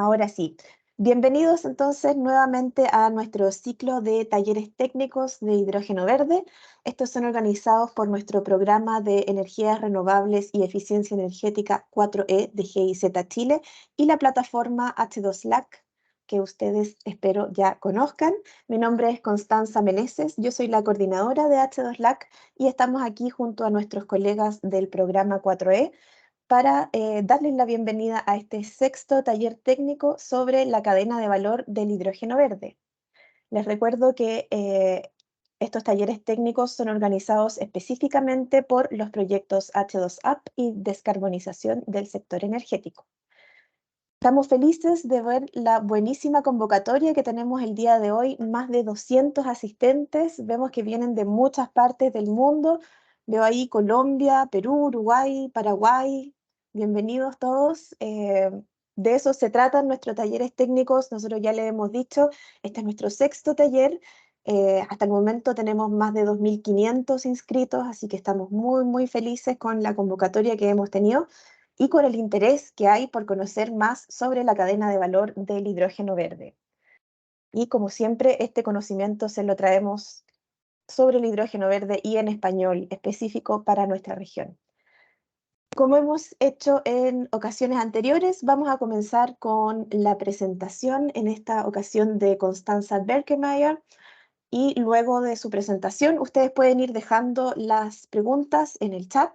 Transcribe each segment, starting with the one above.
Ahora sí. Bienvenidos entonces nuevamente a nuestro ciclo de talleres técnicos de hidrógeno verde. Estos son organizados por nuestro programa de energías renovables y eficiencia energética 4E de GIZ Chile y la plataforma H2LAC, que ustedes espero ya conozcan. Mi nombre es Constanza Meneses, yo soy la coordinadora de H2LAC y estamos aquí junto a nuestros colegas del programa 4E para darles la bienvenida a este sexto taller técnico sobre la cadena de valor del hidrógeno verde. Les recuerdo que estos talleres técnicos son organizados específicamente por los proyectos H2AP y descarbonización del sector energético. Estamos felices de ver la buenísima convocatoria que tenemos el día de hoy, más de 200 asistentes, vemos que vienen de muchas partes del mundo, veo ahí Colombia, Perú, Uruguay, Paraguay, bienvenidos todos. De eso se tratan nuestros talleres técnicos, nosotros ya les hemos dicho, este es nuestro sexto taller, hasta el momento tenemos más de 2.500 inscritos, así que estamos muy felices con la convocatoria que hemos tenido y con el interés que hay por conocer más sobre la cadena de valor del hidrógeno verde. Y como siempre, este conocimiento se lo traemos sobre el hidrógeno verde y en español específico para nuestra región. Como hemos hecho en ocasiones anteriores, vamos a comenzar con la presentación, en esta ocasión de Constanza Berkemeyer, y luego de su presentación ustedes pueden ir dejando las preguntas en el chat.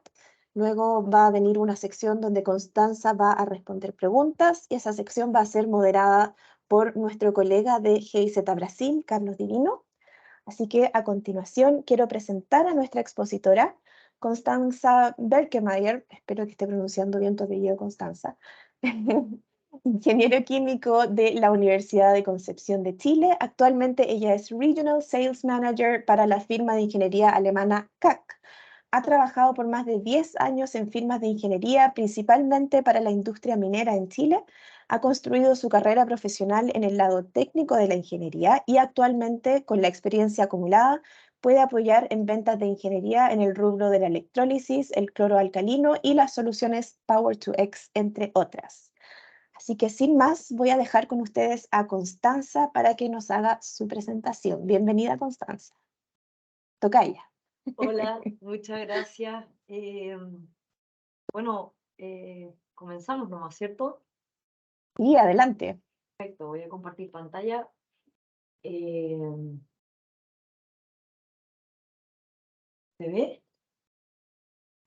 Luego va a venir una sección donde Constanza va a responder preguntas y esa sección va a ser moderada por nuestro colega de GIZ Brasil, Carlos Divino. Así que a continuación quiero presentar a nuestra expositora, Constanza Berkemeyer, espero que esté pronunciando bien tu apellido, Constanza, ingeniero químico de la Universidad de Concepción de Chile. Actualmente ella es Regional Sales Manager para la firma de ingeniería alemana CAC. Ha trabajado por más de 10 años en firmas de ingeniería, principalmente para la industria minera en Chile. Ha construido su carrera profesional en el lado técnico de la ingeniería y actualmente, con la experiencia acumulada, puede apoyar en ventas de ingeniería en el rubro de la electrólisis, el cloro alcalino y las soluciones Power-to-X, entre otras. Así que sin más, voy a dejar con ustedes a Constanza para que nos haga su presentación. Bienvenida, Constanza. Tocaya. Hola, muchas gracias. Bueno, comenzamos nomás, ¿cierto? Y adelante. Perfecto, voy a compartir pantalla. Eh, ¿Se ve?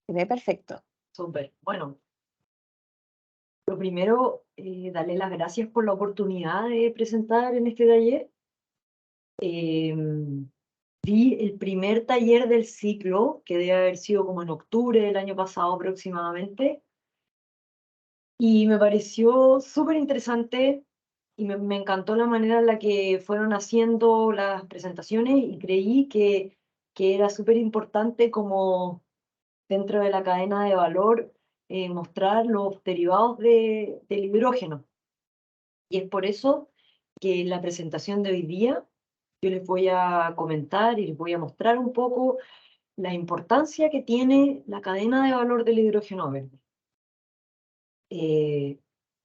Se ve perfecto. Súper. Bueno, lo primero, darle las gracias por la oportunidad de presentar en este taller. Vi el primer taller del ciclo, que debe haber sido como en octubre del año pasado aproximadamente, y me pareció súper interesante y me encantó la manera en la que fueron haciendo las presentaciones y creí que era súper importante como dentro de la cadena de valor mostrar los derivados del hidrógeno. Y es por eso que en la presentación de hoy día yo les voy a comentar y les voy a mostrar un poco la importancia que tiene la cadena de valor del hidrógeno verde.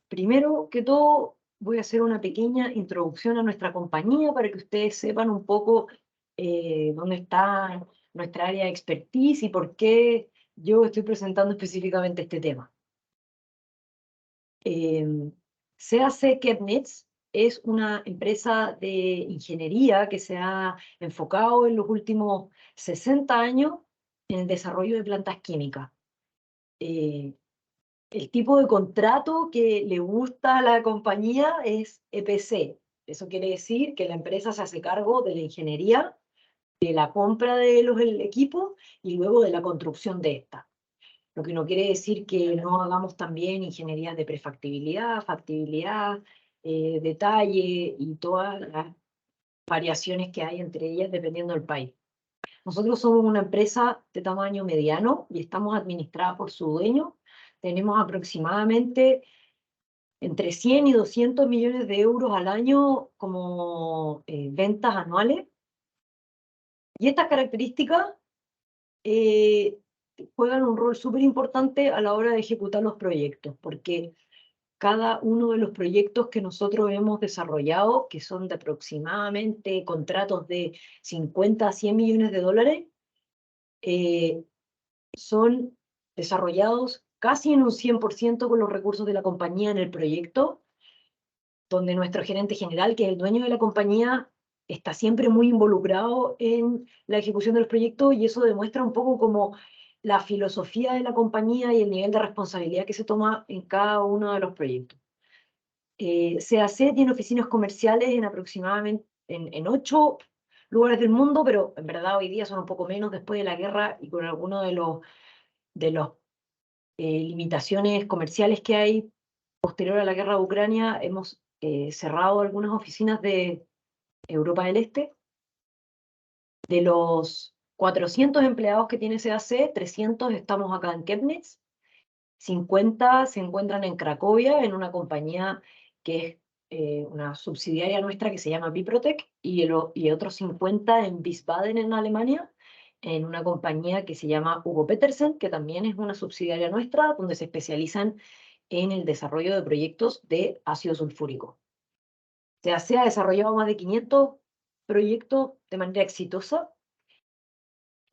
Primero que todo, voy a hacer una pequeña introducción a nuestra compañía para que ustedes sepan un poco dónde está nuestra área de expertise y por qué yo estoy presentando específicamente este tema. CAC Chemnitz es una empresa de ingeniería que se ha enfocado en los últimos 60 años en el desarrollo de plantas químicas. El tipo de contrato que le gusta a la compañía es EPC. Eso quiere decir que la empresa se hace cargo de la ingeniería, de la compra de los equipos y luego de la construcción de esta. Lo que no quiere decir que no hagamos también ingeniería de prefactibilidad, factibilidad, detalle y todas las variaciones que hay entre ellas dependiendo del país. Nosotros somos una empresa de tamaño mediano y estamos administradas por su dueño. Tenemos aproximadamente entre 100 y 200 millones de euros al año como ventas anuales. Y estas características juegan un rol súper importante a la hora de ejecutar los proyectos, porque cada uno de los proyectos que nosotros hemos desarrollado, que son de aproximadamente contratos de 50 a 100 millones de dólares, son desarrollados casi en un 100% con los recursos de la compañía en el proyecto, donde nuestro gerente general, que es el dueño de la compañía, está siempre muy involucrado en la ejecución de los proyectos, y eso demuestra un poco como la filosofía de la compañía y el nivel de responsabilidad que se toma en cada uno de los proyectos. CAC tiene oficinas comerciales en aproximadamente en 8 lugares del mundo, pero en verdad hoy día son un poco menos después de la guerra y con algunos de los limitaciones comerciales que hay posterior a la guerra de Ucrania. Hemos cerrado algunas oficinas de Europa del Este. De los 400 empleados que tiene CAC, 300 estamos acá en Chemnitz, 50 se encuentran en Cracovia, en una compañía que es una subsidiaria nuestra que se llama Biprotec, y otros 50 en Wiesbaden, en Alemania, en una compañía que se llama Hugo Petersen, que también es una subsidiaria nuestra, donde se especializan en el desarrollo de proyectos de ácido sulfúrico. Se ha desarrollado más de 500 proyectos de manera exitosa,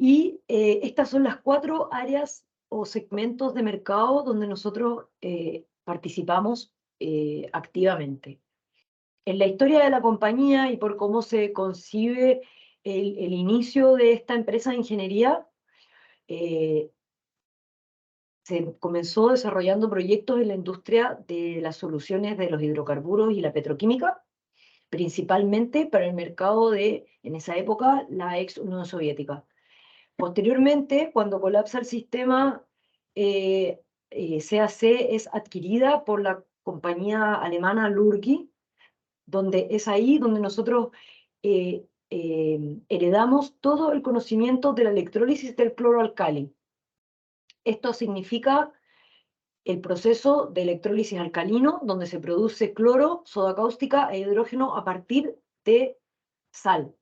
y estas son las 4 áreas o segmentos de mercado donde nosotros participamos activamente. En la historia de la compañía y por cómo se concibe el inicio de esta empresa de ingeniería, se comenzó desarrollando proyectos en la industria de las soluciones de los hidrocarburos y la petroquímica, principalmente para el mercado de, en esa época, la ex Unión Soviética. Posteriormente, cuando colapsa el sistema, CAC es adquirida por la compañía alemana Lurgi, donde es ahí donde nosotros heredamos todo el conocimiento de la electrólisis del cloroalcali. Esto significa el proceso de electrólisis alcalino, donde se produce cloro, soda cáustica e hidrógeno a partir de sal.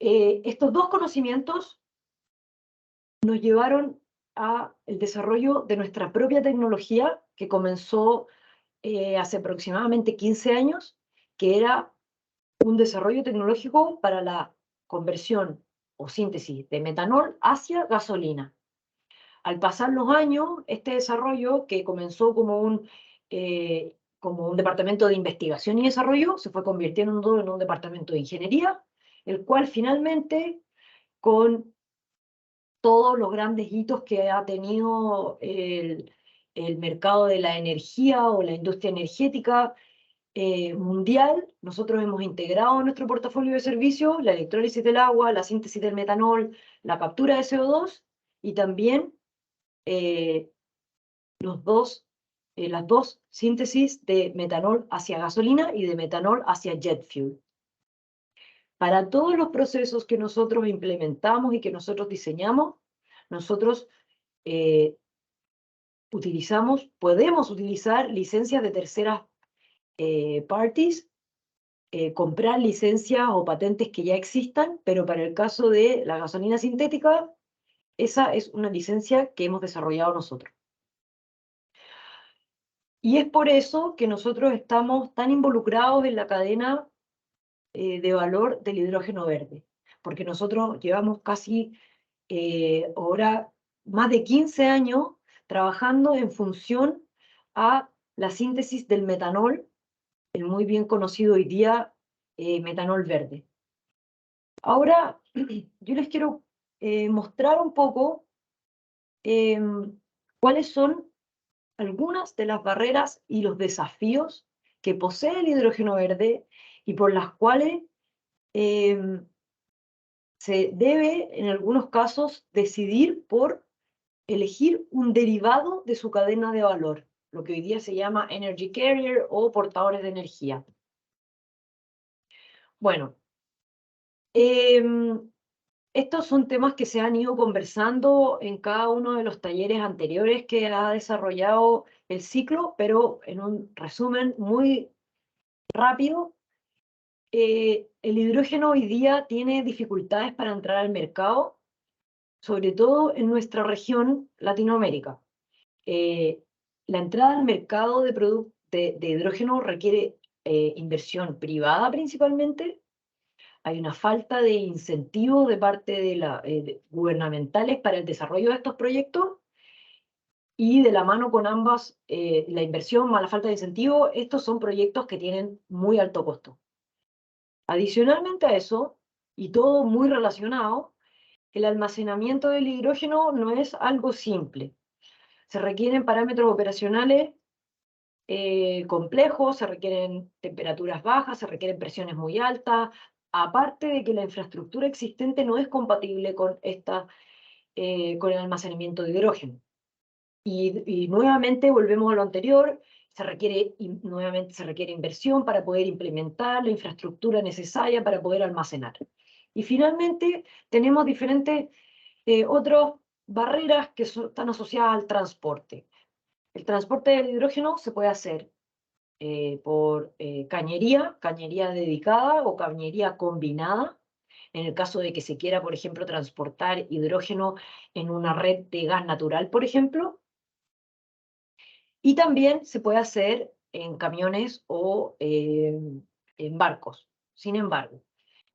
Estos dos conocimientos nos llevaron al desarrollo de nuestra propia tecnología, que comenzó hace aproximadamente 15 años, que era un desarrollo tecnológico para la conversión o síntesis de metanol hacia gasolina. Al pasar los años, este desarrollo, que comenzó como un departamento de investigación y desarrollo, se fue convirtiendo en un departamento de ingeniería, el cual finalmente, con todos los grandes hitos que ha tenido el mercado de la energía o la industria energética mundial, nosotros hemos integrado en nuestro portafolio de servicios la electrólisis del agua, la síntesis del metanol, la captura de CO2, y también las dos síntesis de metanol hacia gasolina y de metanol hacia jet fuel. Para todos los procesos que nosotros implementamos y que nosotros diseñamos, nosotros podemos utilizar licencias de terceras parties, comprar licencias o patentes que ya existan, pero para el caso de la gasolina sintética, esa es una licencia que hemos desarrollado nosotros. Y es por eso que nosotros estamos tan involucrados en la cadena de valor del hidrógeno verde, porque nosotros llevamos casi ahora más de 15 años trabajando en función a la síntesis del metanol, el muy bien conocido hoy día metanol verde. Ahora yo les quiero mostrar un poco cuáles son algunas de las barreras y los desafíos que posee el hidrógeno verde y por las cuales se debe, en algunos casos, decidir por elegir un derivado de su cadena de valor, lo que hoy día se llama energy carrier o portadores de energía. Bueno, estos son temas que se han ido conversando en cada uno de los talleres anteriores que ha desarrollado el ciclo, pero en un resumen muy rápido, el hidrógeno hoy día tiene dificultades para entrar al mercado, sobre todo en nuestra región, Latinoamérica. la entrada al mercado de hidrógeno requiere inversión privada principalmente. Hay una falta de incentivos de parte de gubernamentales para el desarrollo de estos proyectos, y de la mano con ambas, la inversión más la falta de incentivo, estos son proyectos que tienen muy alto costo. Adicionalmente a eso, y todo muy relacionado, el almacenamiento del hidrógeno no es algo simple. Se requieren parámetros operacionales complejos, se requieren temperaturas bajas, se requieren presiones muy altas, aparte de que la infraestructura existente no es compatible con el almacenamiento de hidrógeno. Y nuevamente volvemos a lo anterior, nuevamente se requiere inversión para poder implementar la infraestructura necesaria para poder almacenar. Y finalmente tenemos diferentes otras barreras que están asociadas al transporte. El transporte del hidrógeno se puede hacer por cañería dedicada o cañería combinada, en el caso de que se quiera, por ejemplo, transportar hidrógeno en una red de gas natural, por ejemplo. Y también se puede hacer en camiones o en barcos. Sin embargo,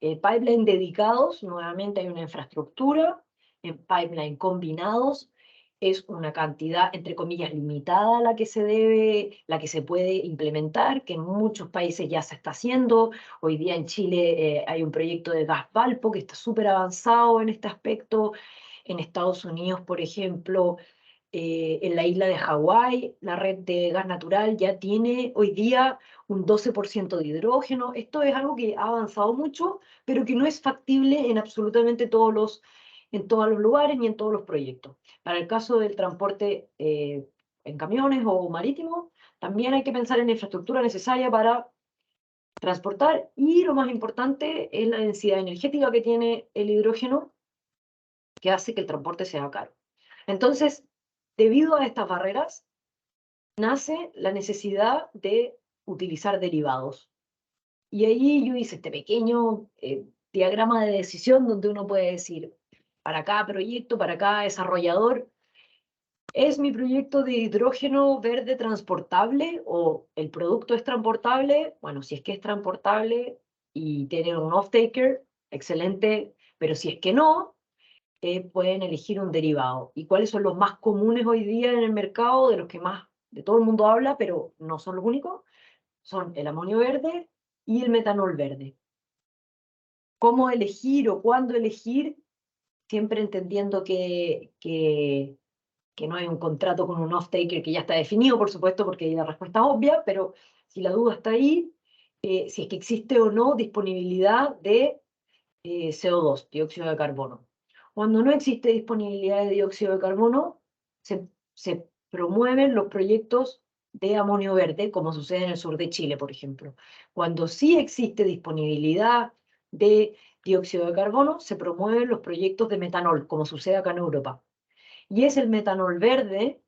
pipeline dedicados, nuevamente hay una infraestructura. En pipeline combinados es una cantidad, entre comillas, limitada la que se puede implementar, que en muchos países ya se está haciendo. Hoy día en Chile hay un proyecto de gas Valpo que está súper avanzado en este aspecto. En Estados Unidos, por ejemplo, en la isla de Hawái, la red de gas natural ya tiene hoy día un 12% de hidrógeno. Esto es algo que ha avanzado mucho, pero que no es factible en absolutamente en todos los lugares ni en todos los proyectos. Para el caso del transporte en camiones o marítimo, también hay que pensar en la infraestructura necesaria para transportar, y lo más importante es la densidad energética que tiene el hidrógeno, que hace que el transporte sea caro. Entonces, debido a estas barreras, nace la necesidad de utilizar derivados. Y ahí yo hice este pequeño diagrama de decisión donde uno puede decir, para cada proyecto, para cada desarrollador, ¿es mi proyecto de hidrógeno verde transportable o el producto es transportable? Bueno, si es que es transportable y tiene un off-taker, excelente, pero si es que no, pueden elegir un derivado. ¿Y cuáles son los más comunes hoy día en el mercado, de los que más de todo el mundo habla, pero no son los únicos? Son el amonio verde y el metanol verde. ¿Cómo elegir o cuándo elegir? Siempre entendiendo que no hay un contrato con un off-taker que ya está definido, por supuesto, porque la respuesta es obvia, pero si la duda está ahí, si es que existe o no disponibilidad de CO2, dióxido de carbono. Cuando no existe disponibilidad de dióxido de carbono, se promueven los proyectos de amonio verde, como sucede en el sur de Chile, por ejemplo. Cuando sí existe disponibilidad de dióxido de carbono, se promueven los proyectos de metanol, como sucede acá en Europa. Y es el metanol verde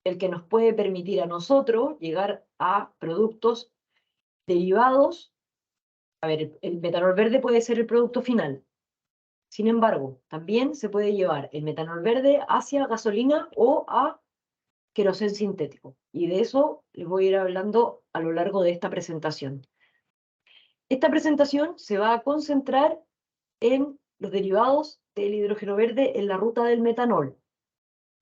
el que nos puede permitir a nosotros llegar a productos derivados. A ver, el metanol verde puede ser el producto final. Sin embargo, también se puede llevar el metanol verde hacia gasolina o a queroseno sintético. Y de eso les voy a ir hablando a lo largo de esta presentación. Esta presentación se va a concentrar en los derivados del hidrógeno verde en la ruta del metanol.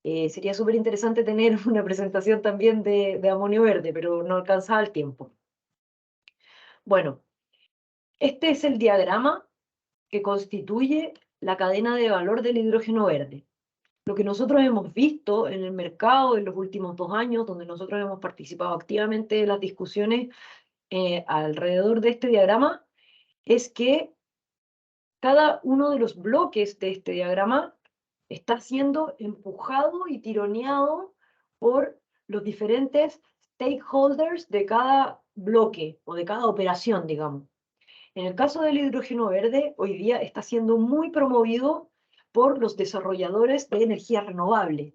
Sería súper interesante tener una presentación también de amonio verde, pero no alcanzaba el tiempo. Bueno, este es el diagrama que constituye la cadena de valor del hidrógeno verde. Lo que nosotros hemos visto en el mercado en los últimos 2 años, donde nosotros hemos participado activamente en las discusiones alrededor de este diagrama, es que cada uno de los bloques de este diagrama está siendo empujado y tironeado por los diferentes stakeholders de cada bloque o de cada operación, digamos. En el caso del hidrógeno verde, hoy día está siendo muy promovido por los desarrolladores de energía renovable,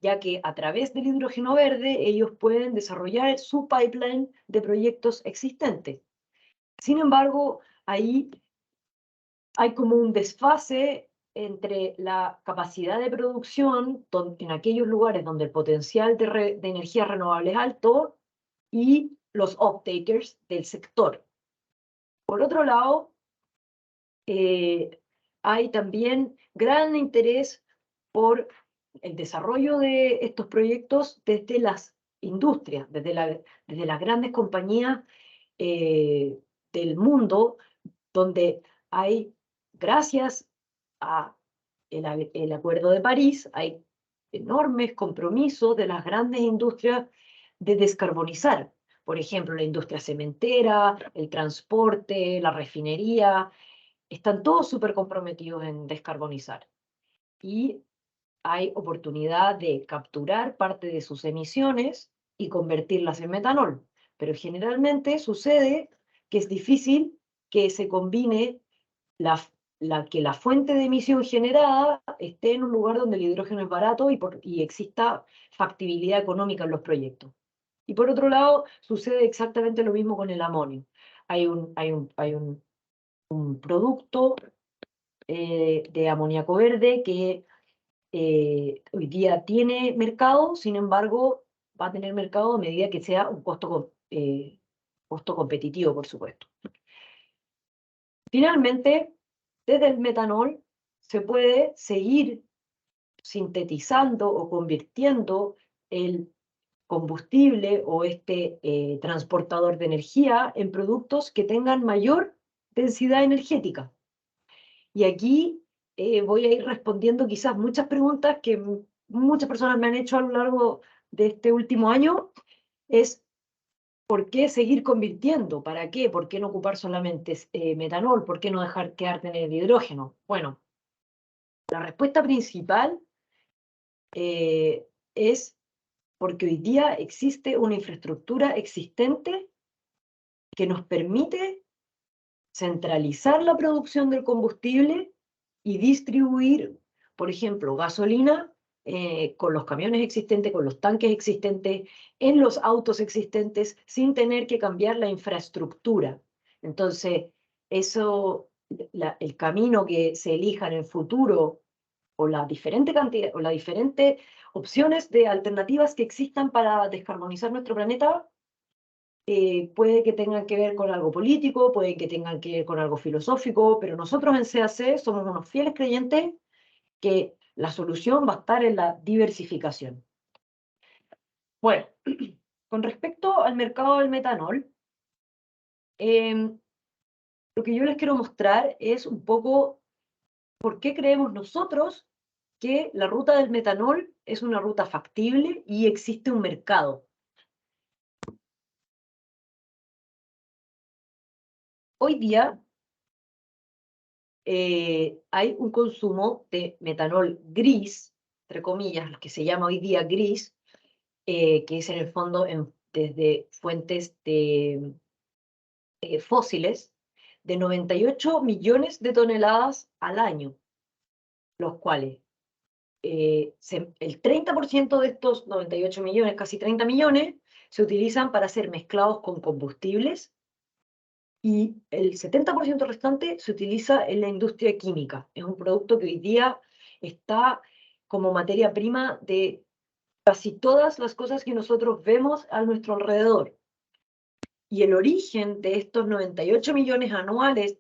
ya que a través del hidrógeno verde ellos pueden desarrollar su pipeline de proyectos existentes. Sin embargo, ahí hay como un desfase entre la capacidad de producción en aquellos lugares donde el potencial de energía renovable es alto y los off-takers del sector. Por otro lado, hay también gran interés por el desarrollo de estos proyectos desde las industrias, desde las grandes compañías del mundo, donde hay, gracias a el Acuerdo de París, hay enormes compromisos de las grandes industrias de descarbonizar. Por ejemplo, la industria cementera, el transporte, la refinería, están todos súper comprometidos en descarbonizar. Y hay oportunidad de capturar parte de sus emisiones y convertirlas en metanol. Pero generalmente sucede que es difícil que se combine que la fuente de emisión generada esté en un lugar donde el hidrógeno es barato y exista factibilidad económica en los proyectos. Y por otro lado, sucede exactamente lo mismo con el amonio. Hay un producto de amoníaco verde que hoy día tiene mercado, sin embargo, va a tener mercado a medida que sea un costo competitivo, por supuesto. Finalmente, desde el metanol se puede seguir sintetizando o convirtiendo el combustible o este transportador de energía en productos que tengan mayor densidad energética. Y aquí voy a ir respondiendo quizás muchas preguntas que muchas personas me han hecho a lo largo de este último año. Es ¿por qué seguir convirtiendo? ¿Para qué? ¿Por qué no ocupar solamente metanol? ¿Por qué no dejar quedarte en el hidrógeno? Bueno, la respuesta principal es porque hoy día existe una infraestructura existente que nos permite centralizar la producción del combustible y distribuir, por ejemplo, gasolina con los camiones existentes, con los tanques existentes, en los autos existentes, sin tener que cambiar la infraestructura. Entonces, el camino que se elija en el futuro o la diferente cantidad o las diferentes opciones de alternativas que existan para descarbonizar nuestro planeta puede que tengan que ver con algo político, puede que tengan que ver con algo filosófico, pero nosotros en CAC somos unos fieles creyentes que la solución va a estar en la diversificación. Bueno, con respecto al mercado del metanol, lo que yo les quiero mostrar es un poco por qué creemos nosotros que la ruta del metanol es una ruta factible y existe un mercado. Hoy día hay un consumo de metanol gris, entre comillas, lo que se llama hoy día gris, que es en el fondo desde fuentes fósiles, de 98 millones de toneladas al año, los cuales el 30% de estos 98 millones, casi 30 millones, se utilizan para ser mezclados con combustibles y el 70% restante se utiliza en la industria química. Es un producto que hoy día está como materia prima de casi todas las cosas que nosotros vemos a nuestro alrededor. Y el origen de estos 98 millones anuales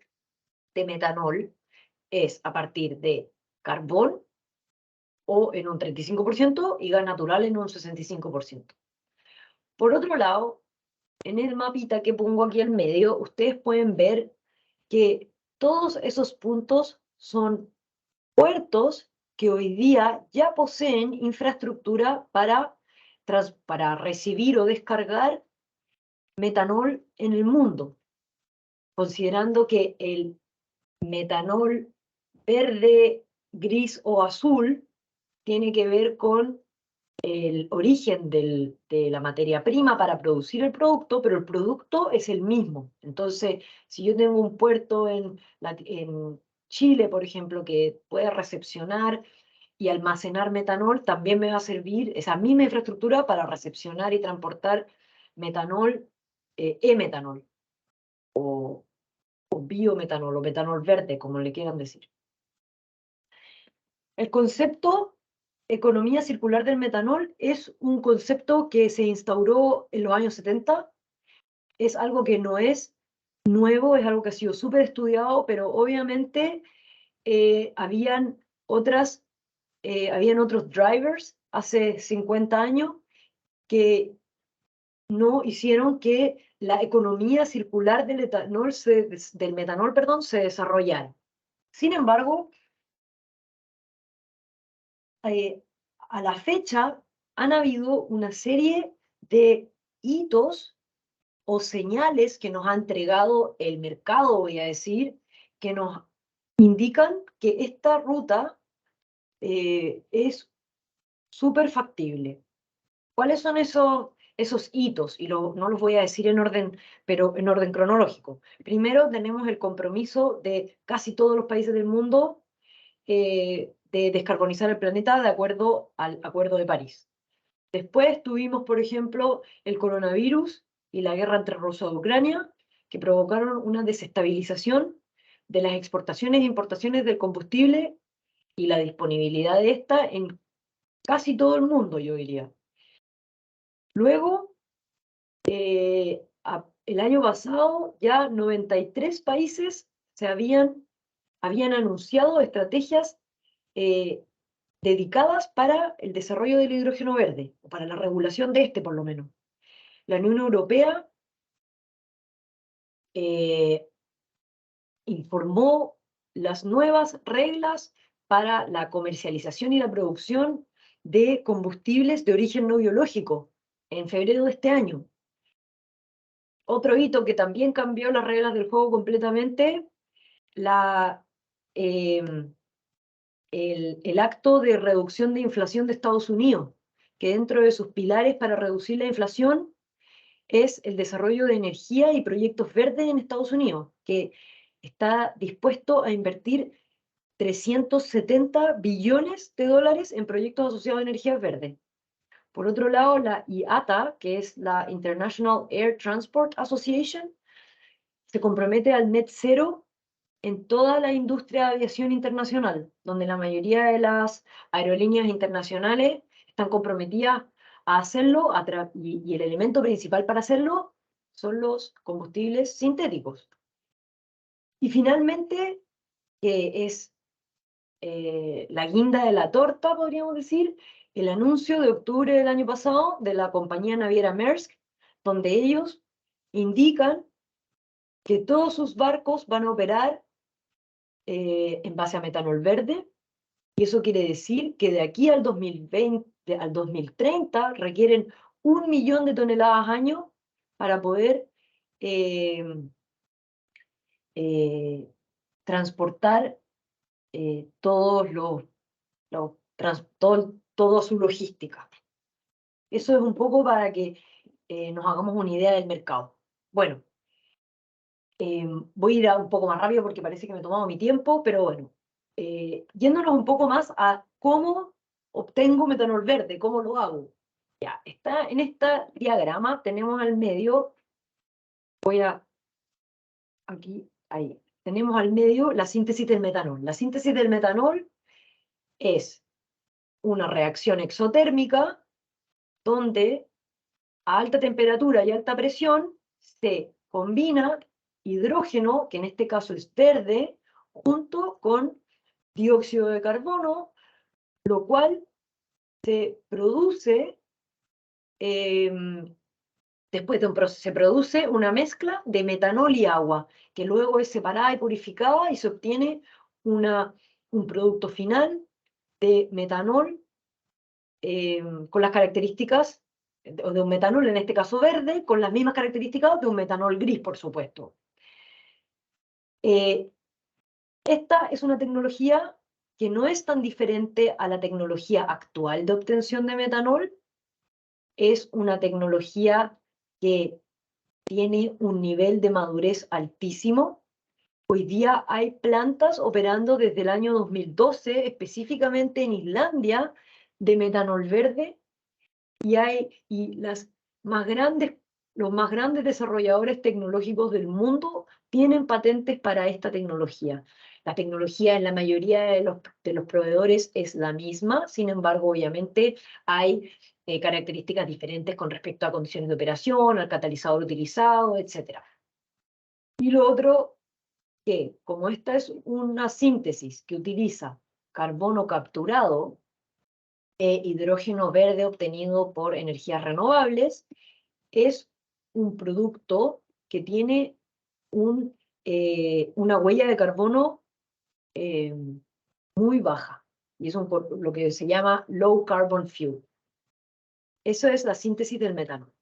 de metanol es a partir de carbón o en un 35% y gas natural en un 65%. Por otro lado, en el mapita que pongo aquí en medio, ustedes pueden ver que todos esos puntos son puertos que hoy día ya poseen infraestructura para recibir o descargar metanol en el mundo, considerando que el metanol verde, gris o azul tiene que ver con el origen de la materia prima para producir el producto, pero el producto es el mismo. Entonces, si yo tengo un puerto en Chile, por ejemplo, que puede recepcionar y almacenar metanol, también me va a servir esa misma infraestructura para recepcionar y transportar metanol, e-metanol, o biometanol, o metanol verde, como le quieran decir. El concepto economía circular del metanol es un concepto que se instauró en los años 70. Es algo que no es nuevo, es algo que ha sido súper estudiado, pero obviamente habían otros drivers hace 50 años que no hicieron que la economía circular del metanol, perdón, se desarrollara. Sin embargo, a la fecha han habido una serie de hitos o señales que nos ha entregado el mercado, voy a decir, que nos indican que esta ruta es súper factible. ¿Cuáles son esos hitos? Y no los voy a decir en orden, pero en orden cronológico. Primero tenemos el compromiso de casi todos los países del mundo de descarbonizar el planeta de acuerdo al Acuerdo de París. Después tuvimos, por ejemplo, el coronavirus y la guerra entre Rusia y Ucrania, que provocaron una desestabilización de las exportaciones e importaciones del combustible y la disponibilidad de esta en casi todo el mundo, yo diría. Luego, el año pasado, ya 93 países habían anunciado estrategias dedicadas para el desarrollo del hidrógeno verde, o para la regulación de este, por lo menos. La Unión Europea informó las nuevas reglas para la comercialización y la producción de combustibles de origen no biológico en febrero de este año. Otro hito que también cambió las reglas del juego completamente, el acto de reducción de inflación de Estados Unidos, que dentro de sus pilares para reducir la inflación es el desarrollo de energía y proyectos verdes en Estados Unidos, que está dispuesto a invertir 370 billones de dólares en proyectos asociados a energías verdes. Por otro lado, la IATA, que es la International Air Transport Association, se compromete al net zero en toda la industria de aviación internacional, donde la mayoría de las aerolíneas internacionales están comprometidas a hacerlo, y el elemento principal para hacerlo son los combustibles sintéticos. Y finalmente, que es la guinda de la torta, podríamos decir, el anuncio de octubre del año pasado de la compañía naviera Maersk, donde ellos indican que todos sus barcos van a operar en base a metanol verde, y eso quiere decir que de aquí al 2020, al 2030 requieren 1 millón de toneladas año para poder eh, transportar toda su logística. Eso es un poco para que nos hagamos una idea del mercado. Bueno, voy a ir un poco más rápido porque parece que me he tomado mi tiempo, pero bueno, yéndonos un poco más a cómo obtengo metanol verde, cómo lo hago. Ya, está en este diagrama, tenemos al medio, aquí, ahí, tenemos al medio la síntesis del metanol. La síntesis del metanol es una reacción exotérmica donde a alta temperatura y alta presión se combina hidrógeno, que en este caso es verde, junto con dióxido de carbono, lo cual se produce, después de un proceso, se produce una mezcla de metanol y agua, que luego es separada y purificada y se obtiene un producto final de metanol con las características de un metanol, en este caso verde, con las mismas características de un metanol gris, por supuesto. Esta es una tecnología que no es tan diferente a la tecnología actual de obtención de metanol. Es una tecnología que tiene un nivel de madurez altísimo. Hoy día hay plantas operando desde el año 2012, específicamente en Islandia, de metanol verde, y los más grandes desarrolladores tecnológicos del mundo tienen patentes para esta tecnología. La tecnología en la mayoría de los proveedores es la misma, sin embargo, obviamente hay características diferentes con respecto a condiciones de operación, al catalizador utilizado, etc. Y lo otro, que como esta es una síntesis que utiliza carbono capturado e hidrógeno verde obtenido por energías renovables, es un producto que tiene una huella de carbono eh, muy baja, y es lo que se llama low carbon fuel. Eso es la síntesis del metano.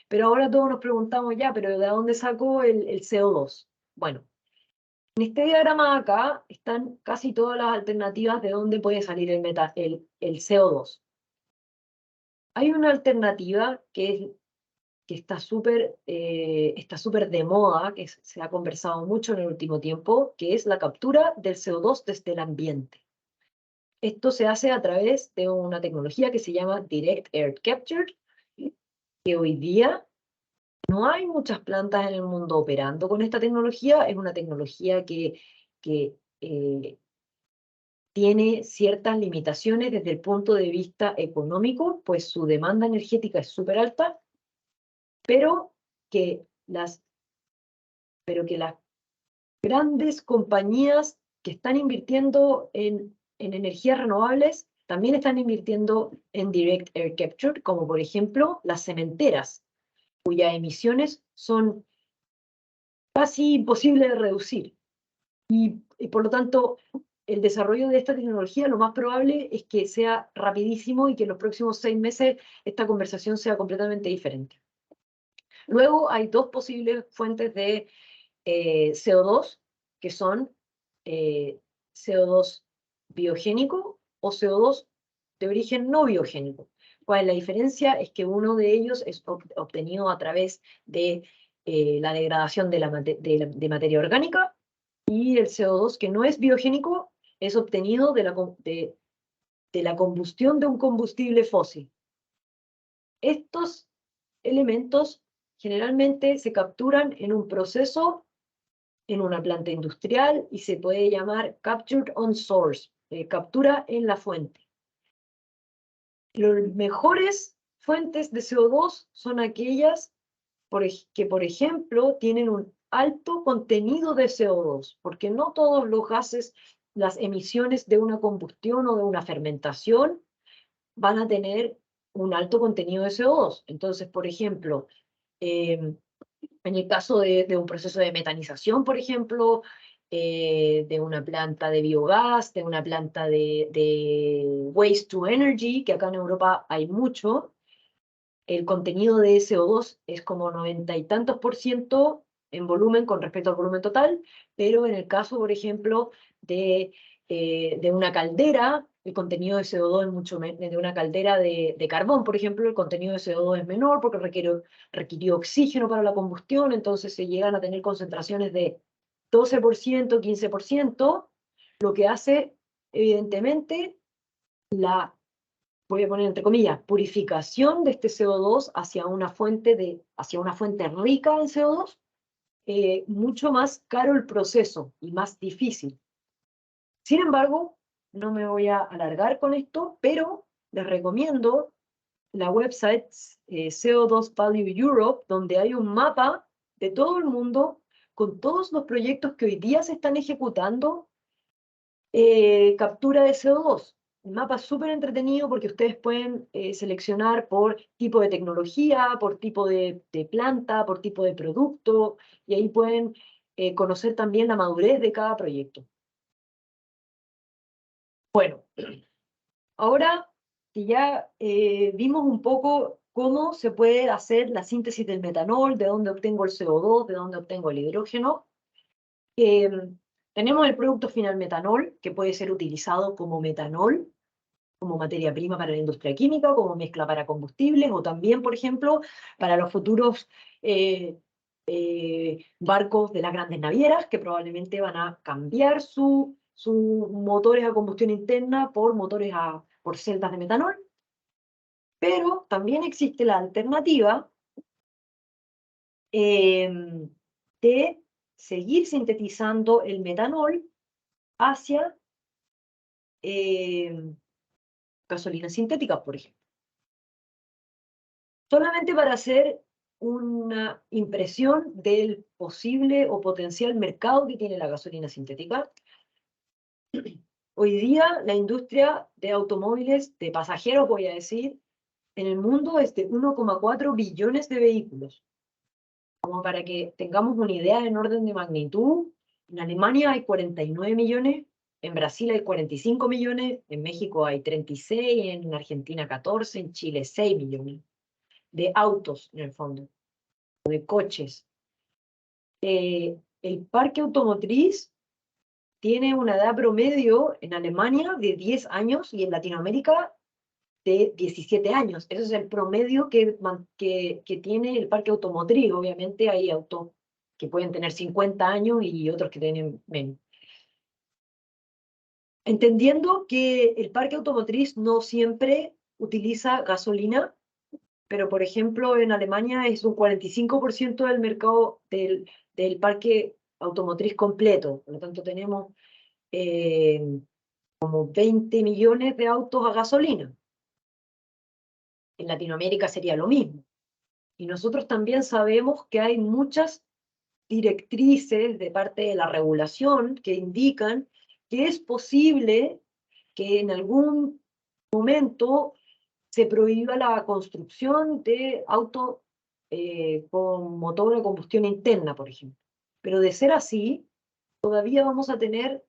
Pero ahora todos nos preguntamos ya, ¿pero de dónde sacó el CO2? Bueno, en este diagrama acá están casi todas las alternativas de dónde puede salir el CO2. Hay una alternativa que está súper de moda, que se ha conversado mucho en el último tiempo, que es la captura del CO2 desde el ambiente. Esto se hace a través de una tecnología que se llama Direct Air Capture, que hoy día no hay muchas plantas en el mundo operando con esta tecnología. Es una tecnología que tiene ciertas limitaciones desde el punto de vista económico, pues su demanda energética es súper alta, pero que las grandes compañías que están invirtiendo en energías renovables también están invirtiendo en Direct Air Capture, como por ejemplo las cementeras, cuyas emisiones son casi imposibles de reducir. Y por lo tanto, el desarrollo de esta tecnología lo más probable es que sea rapidísimo y que en los próximos 6 meses esta conversación sea completamente diferente. Luego hay dos posibles fuentes de CO2, que son CO2 biogénico o CO2 de origen no biogénico. ¿Cuál es la diferencia? Es que uno de ellos es obtenido a través de la degradación de materia orgánica, y el CO2 que no es biogénico es obtenido de la combustión de un combustible fósil. Estos elementos generalmente se capturan en un proceso en una planta industrial y se puede llamar captured on source, captura en la fuente. Las mejores fuentes de CO2 son aquellas que, por ejemplo, tienen un alto contenido de CO2, porque no todos los gases, las emisiones de una combustión o de una fermentación van a tener un alto contenido de CO2. Entonces, por ejemplo, en el caso de un proceso de metanización, por ejemplo, de una planta de biogás, de una planta de waste to energy, que acá en Europa hay mucho, el contenido de CO2 es como 90 y tantos % en volumen con respecto al volumen total, pero en el caso, por ejemplo, de una caldera, el contenido de CO2 es mucho menos. De una caldera de carbón, por ejemplo, el contenido de CO2 es menor porque requirió oxígeno para la combustión, entonces se llegan a tener concentraciones de 12%, 15%, lo que hace, evidentemente, voy a poner entre comillas, purificación de este CO2 hacia una fuente rica en CO2, mucho más caro el proceso y más difícil. Sin embargo, no me voy a alargar con esto, pero les recomiendo la website CO2 Value Europe, donde hay un mapa de todo el mundo con todos los proyectos que hoy día se están ejecutando captura de CO2. El mapa es súper entretenido porque ustedes pueden seleccionar por tipo de tecnología, por tipo de planta, por tipo de producto, y ahí pueden conocer también la madurez de cada proyecto. Bueno, ahora que ya vimos un poco cómo se puede hacer la síntesis del metanol, de dónde obtengo el CO2, de dónde obtengo el hidrógeno, tenemos el producto final metanol, que puede ser utilizado como metanol, como materia prima para la industria química, como mezcla para combustibles, o también, por ejemplo, para los futuros barcos de las grandes navieras, que probablemente van a cambiar sus motores a combustión interna por por celdas de metanol. Pero también existe la alternativa de seguir sintetizando el metanol hacia gasolina sintética, por ejemplo. Solamente para hacer una impresión del posible o potencial mercado que tiene la gasolina sintética. Hoy día la industria de automóviles, de pasajeros voy a decir, en el mundo es de 1,4 billones de vehículos. Como para que tengamos una idea en orden de magnitud, en Alemania hay 49 millones, en Brasil hay 45 millones, en México hay 36, en Argentina 14, en Chile 6 millones de autos, en el fondo, de coches. El parque automotriz tiene una edad promedio en Alemania de 10 años y en Latinoamérica de 17 años. Ese es el promedio que tiene el parque automotriz. Obviamente hay autos que pueden tener 50 años y otros que tienen menos. Entendiendo que el parque automotriz no siempre utiliza gasolina, pero por ejemplo en Alemania es un 45% del mercado del parque automotriz completo. Por lo tanto tenemos como 20 millones de autos a gasolina. En Latinoamérica sería lo mismo. Y nosotros también sabemos que hay muchas directrices de parte de la regulación que indican que es posible que en algún momento se prohíba la construcción de autos con motor de combustión interna, por ejemplo. Pero de ser así, todavía vamos a tener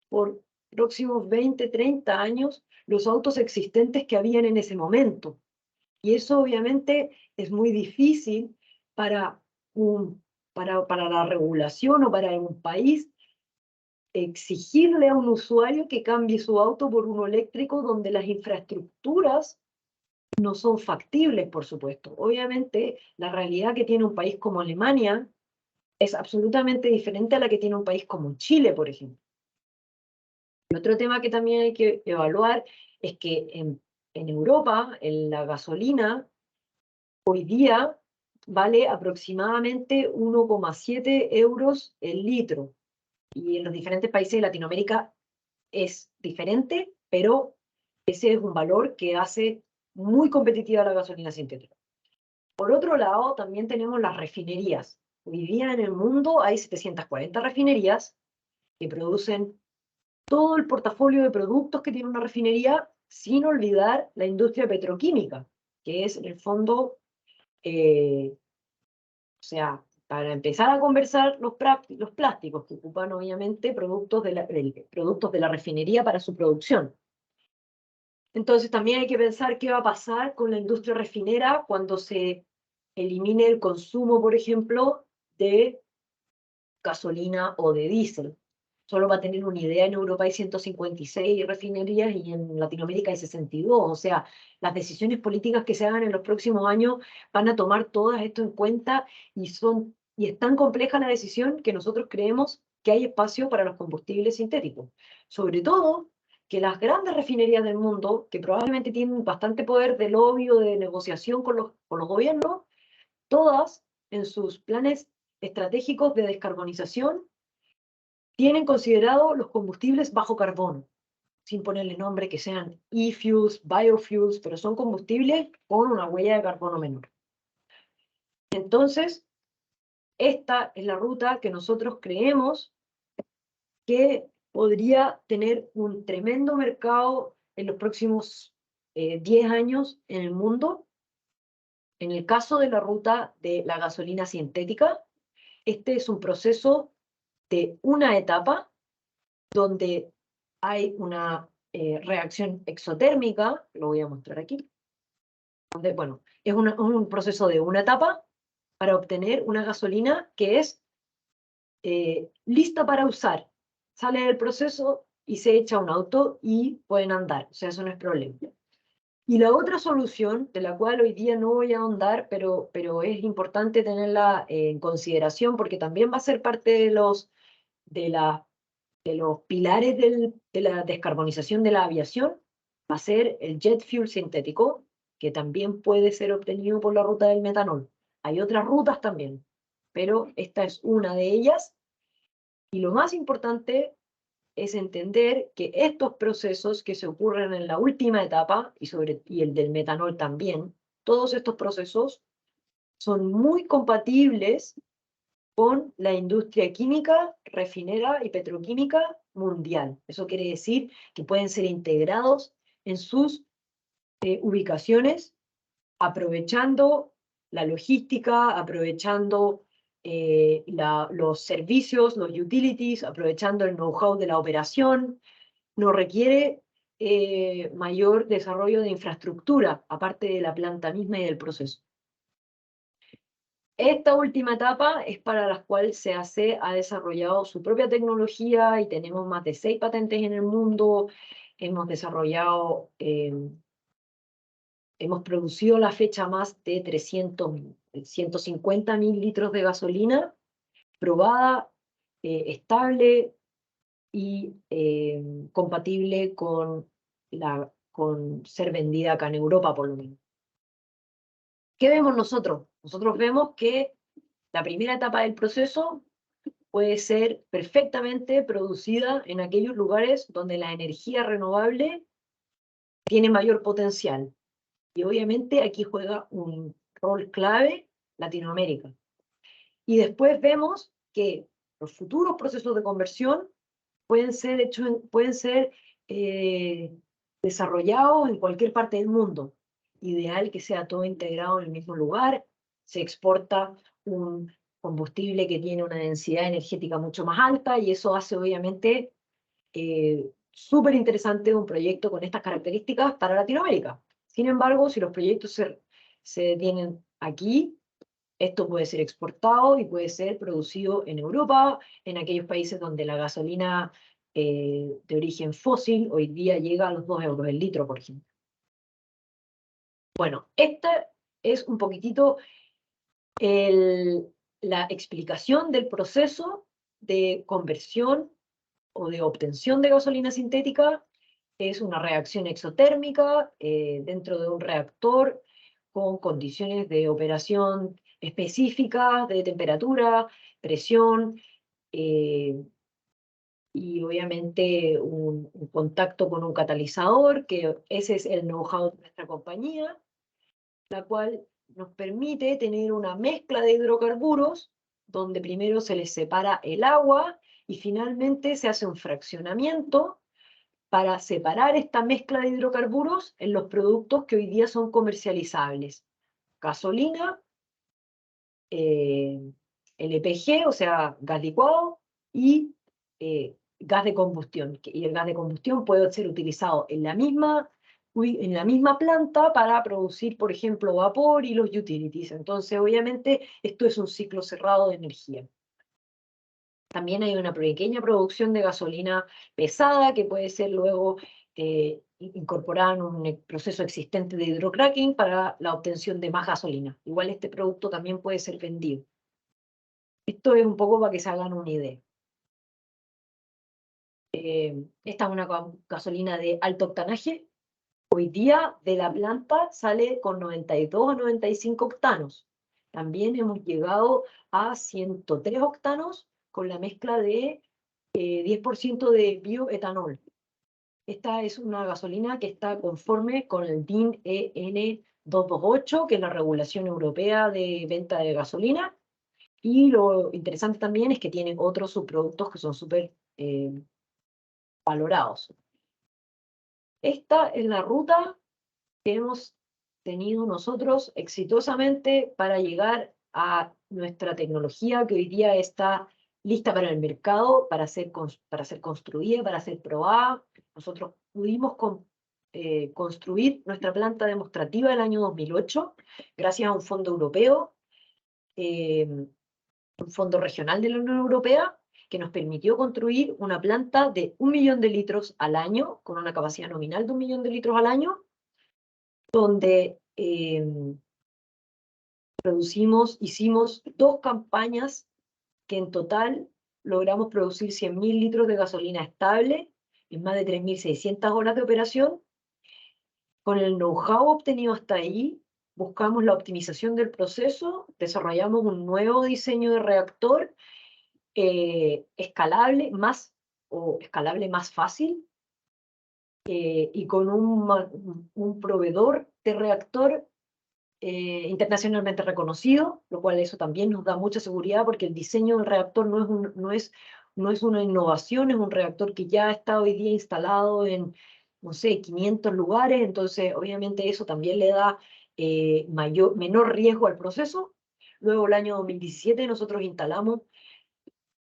por próximos 20, 30 años los autos existentes que habían en ese momento. Y eso obviamente es muy difícil para, para la regulación o para un país exigirle a un usuario que cambie su auto por uno eléctrico donde las infraestructuras no son factibles, por supuesto. Obviamente, la realidad que tiene un país como Alemania es absolutamente diferente a la que tiene un país como Chile, por ejemplo. Y otro tema que también hay que evaluar es que en Europa, la gasolina hoy día vale aproximadamente 1,7 euros el litro. Y en los diferentes países de Latinoamérica es diferente, pero ese es un valor que hace muy competitiva la gasolina sintética. Por otro lado, también tenemos las refinerías. Hoy día en el mundo hay 740 refinerías que producen todo el portafolio de productos que tiene una refinería, sin olvidar la industria petroquímica, que es en el fondo, o sea, para empezar a conversar los plásticos que ocupan obviamente productos de la refinería para su producción. Entonces también hay que pensar qué va a pasar con la industria refinera cuando se elimine el consumo, por ejemplo, de gasolina o de diésel. Solo para tener una idea, en Europa hay 156 refinerías y en Latinoamérica hay 62. O sea, las decisiones políticas que se hagan en los próximos años van a tomar todo esto en cuenta y es tan compleja la decisión que nosotros creemos que hay espacio para los combustibles sintéticos. Sobre todo que las grandes refinerías del mundo, que probablemente tienen bastante poder de lobby o de negociación con los gobiernos, todas en sus planes estratégicos de descarbonización tienen considerado los combustibles bajo carbono, sin ponerle nombre que sean e-fuels, biofuels, pero son combustibles con una huella de carbono menor. Entonces, esta es la ruta que nosotros creemos que podría tener un tremendo mercado en los próximos 10 años en el mundo. En el caso de la ruta de la gasolina sintética, este es un proceso de una etapa donde hay una reacción exotérmica, lo voy a mostrar aquí, donde, bueno, es un proceso de una etapa para obtener una gasolina que es lista para usar. Sale del proceso y se echa un auto y pueden andar, o sea, eso no es problema. Y la otra solución, de la cual hoy día no voy a ahondar, pero es importante tenerla en consideración porque también va a ser parte de los pilares de la descarbonización de la aviación, va a ser el jet fuel sintético, que también puede ser obtenido por la ruta del metanol. Hay otras rutas también, pero esta es una de ellas. Y lo más importante es entender que estos procesos que se ocurren en la última etapa, y el del metanol también, todos estos procesos son muy compatibles con la industria química, refinera y petroquímica mundial. Eso quiere decir que pueden ser integrados en sus ubicaciones, aprovechando la logística, aprovechando los servicios, los utilities, aprovechando el know-how de la operación. No requiere mayor desarrollo de infraestructura, aparte de la planta misma y del proceso. Esta última etapa es para la cual CAC ha desarrollado su propia tecnología y tenemos más de 6 patentes en el mundo. Hemos desarrollado, hemos producido a la fecha más de 150.000 litros de gasolina, probada, estable y compatible con ser vendida acá en Europa, por lo menos. ¿Qué vemos nosotros? Nosotros vemos que la primera etapa del proceso puede ser perfectamente producida en aquellos lugares donde la energía renovable tiene mayor potencial. Y obviamente aquí juega un rol clave Latinoamérica. Y después vemos que los futuros procesos de conversión pueden ser desarrollados en cualquier parte del mundo. Ideal que sea todo integrado en el mismo lugar. Se exporta un combustible que tiene una densidad energética mucho más alta y eso hace obviamente súper interesante un proyecto con estas características para Latinoamérica. Sin embargo, si los proyectos se tienen aquí, esto puede ser exportado y puede ser producido en Europa, en aquellos países donde la gasolina de origen fósil hoy día llega a los 2 euros el litro, por ejemplo. Bueno, esta es un poquitito la explicación del proceso de conversión o de obtención de gasolina sintética. Es una reacción exotérmica dentro de un reactor con condiciones de operación específicas de temperatura, presión, y obviamente un contacto con un catalizador, que ese es el know-how de nuestra compañía, la cual nos permite tener una mezcla de hidrocarburos, donde primero se les separa el agua y finalmente se hace un fraccionamiento para separar esta mezcla de hidrocarburos en los productos que hoy día son comercializables. Gasolina, LPG, o sea, gas licuado, y gas de combustión. Y el gas de combustión puede ser utilizado en la misma planta para producir, por ejemplo, vapor y los utilities. Entonces, obviamente, esto es un ciclo cerrado de energía. También hay una pequeña producción de gasolina pesada que puede ser luego incorporada en un proceso existente de hidrocracking para la obtención de más gasolina. Igual este producto también puede ser vendido. Esto es un poco para que se hagan una idea. Esta es una gasolina de alto octanaje. Hoy día de la planta sale con 92 a 95 octanos. También hemos llegado a 103 octanos con la mezcla de 10% de bioetanol. Esta es una gasolina que está conforme con el DIN EN 228, que es la regulación europea de venta de gasolina. Y lo interesante también es que tiene otros subproductos que son súper valorados. Esta es la ruta que hemos tenido nosotros exitosamente para llegar a nuestra tecnología que hoy día está lista para el mercado, para ser construida, para ser probada. Nosotros pudimos construir nuestra planta demostrativa el año 2008 gracias a un fondo europeo, un fondo regional de la Unión Europea, que nos permitió construir una planta de 1 millón de litros al año, con una capacidad nominal de 1 millón de litros al año, donde hicimos 2 campañas que en total logramos producir 100.000 litros de gasolina estable en más de 3.600 horas de operación. Con el know-how obtenido hasta ahí, buscamos la optimización del proceso, desarrollamos un nuevo diseño de reactor escalable, más o escalable más fácil y con un proveedor de reactor internacionalmente reconocido, lo cual eso también nos da mucha seguridad porque el diseño del reactor no es una innovación, es un reactor que ya está hoy día instalado en, no sé, 500 lugares, entonces obviamente eso también le da menor riesgo al proceso. Luego, el año 2017, nosotros instalamos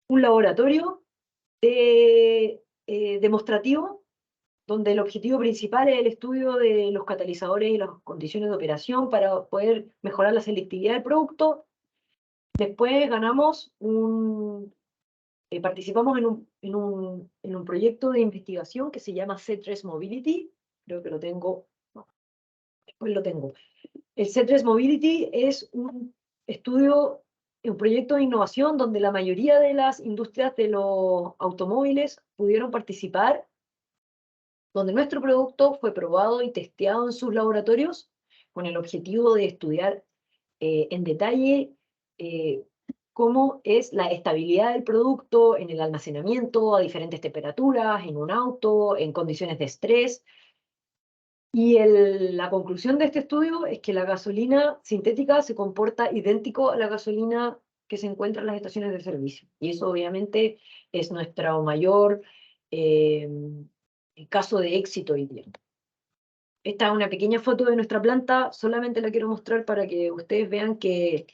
un laboratorio demostrativo donde el objetivo principal es el estudio de los catalizadores y las condiciones de operación para poder mejorar la selectividad del producto. Después participamos en un proyecto de investigación que se llama C3 Mobility, creo que lo tengo, no, después lo tengo. El C3 Mobility es un proyecto de innovación donde la mayoría de las industrias de los automóviles pudieron participar, donde nuestro producto fue probado y testeado en sus laboratorios con el objetivo de estudiar en detalle cómo es la estabilidad del producto en el almacenamiento a diferentes temperaturas, en un auto, en condiciones de estrés. Y la conclusión de este estudio es que la gasolina sintética se comporta idéntico a la gasolina que se encuentra en las estaciones de servicio. Y eso obviamente es nuestro mayor caso de éxito hoy día. Esta es una pequeña foto de nuestra planta, solamente la quiero mostrar para que ustedes vean que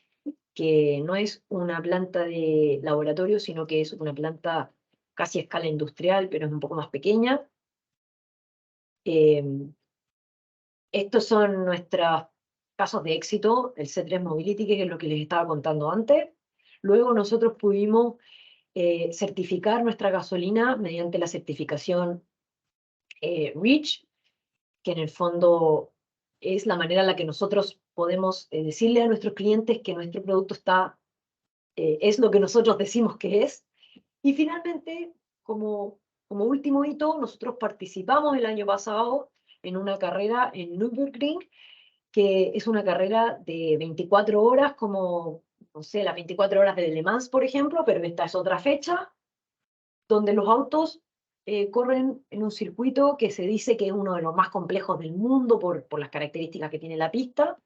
no es una planta de laboratorio, sino que es una planta casi a escala industrial, pero es un poco más pequeña. Estos son nuestros casos de éxito, el C3 Mobility, que es lo que les estaba contando antes. Luego nosotros pudimos certificar nuestra gasolina mediante la certificación REACH, que en el fondo es la manera en la que nosotros podemos decirle a nuestros clientes que nuestro producto es lo que nosotros decimos que es. Y finalmente, como último hito, nosotros participamos el año pasado en una carrera en Nürburgring, que es una carrera de 24 horas, como, no sé, las 24 horas de Le Mans, por ejemplo, pero esta es otra fecha, donde los autos corren en un circuito que se dice que es uno de los más complejos del mundo por las características que tiene la pista,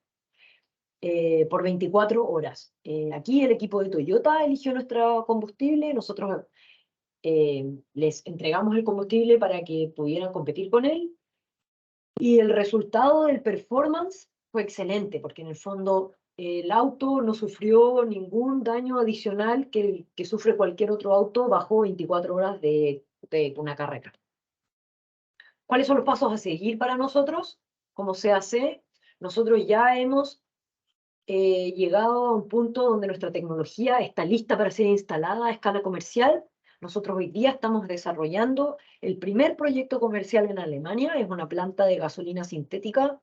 por 24 horas. Aquí el equipo de Toyota eligió nuestro combustible, nosotros les entregamos el combustible para que pudieran competir con él, y el resultado del performance fue excelente, porque en el fondo el auto no sufrió ningún daño adicional que sufre cualquier otro auto bajo 24 horas de una carrera. ¿Cuáles son los pasos a seguir para nosotros? Como se hace, nosotros ya hemos llegado a un punto donde nuestra tecnología está lista para ser instalada a escala comercial. Nosotros hoy día estamos desarrollando el primer proyecto comercial en Alemania, es una planta de gasolina sintética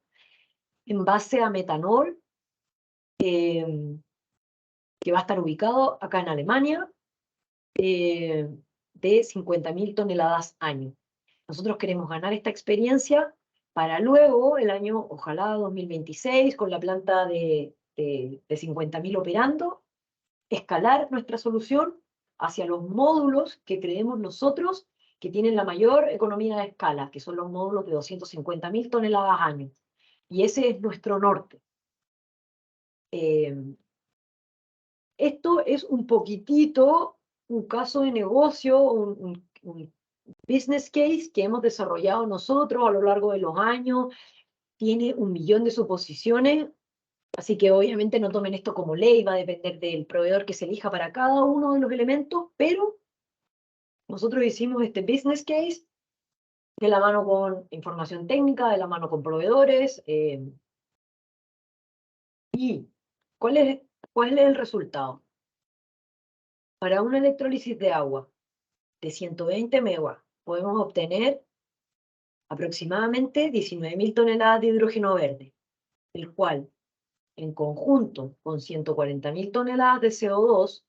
en base a metanol, que va a estar ubicado acá en Alemania, de 50.000 toneladas año. Nosotros queremos ganar esta experiencia para luego, el año, ojalá 2026, con la planta de 50.000 operando, escalar nuestra solución hacia los módulos que creemos nosotros que tienen la mayor economía de escala, que son los módulos de 250.000 toneladas año. Y ese es nuestro norte. Esto es un poquitito un caso de negocio, un business case que hemos desarrollado nosotros a lo largo de los años. Tiene 1 millón de suposiciones, así que obviamente no tomen esto como ley, va a depender del proveedor que se elija para cada uno de los elementos, pero nosotros hicimos este business case de la mano con información técnica, de la mano con proveedores. ¿Y cuál es el resultado? Para una electrólisis de agua de 120 megas podemos obtener aproximadamente 19.000 toneladas de hidrógeno verde, el cual, en conjunto con 140.000 toneladas de CO2,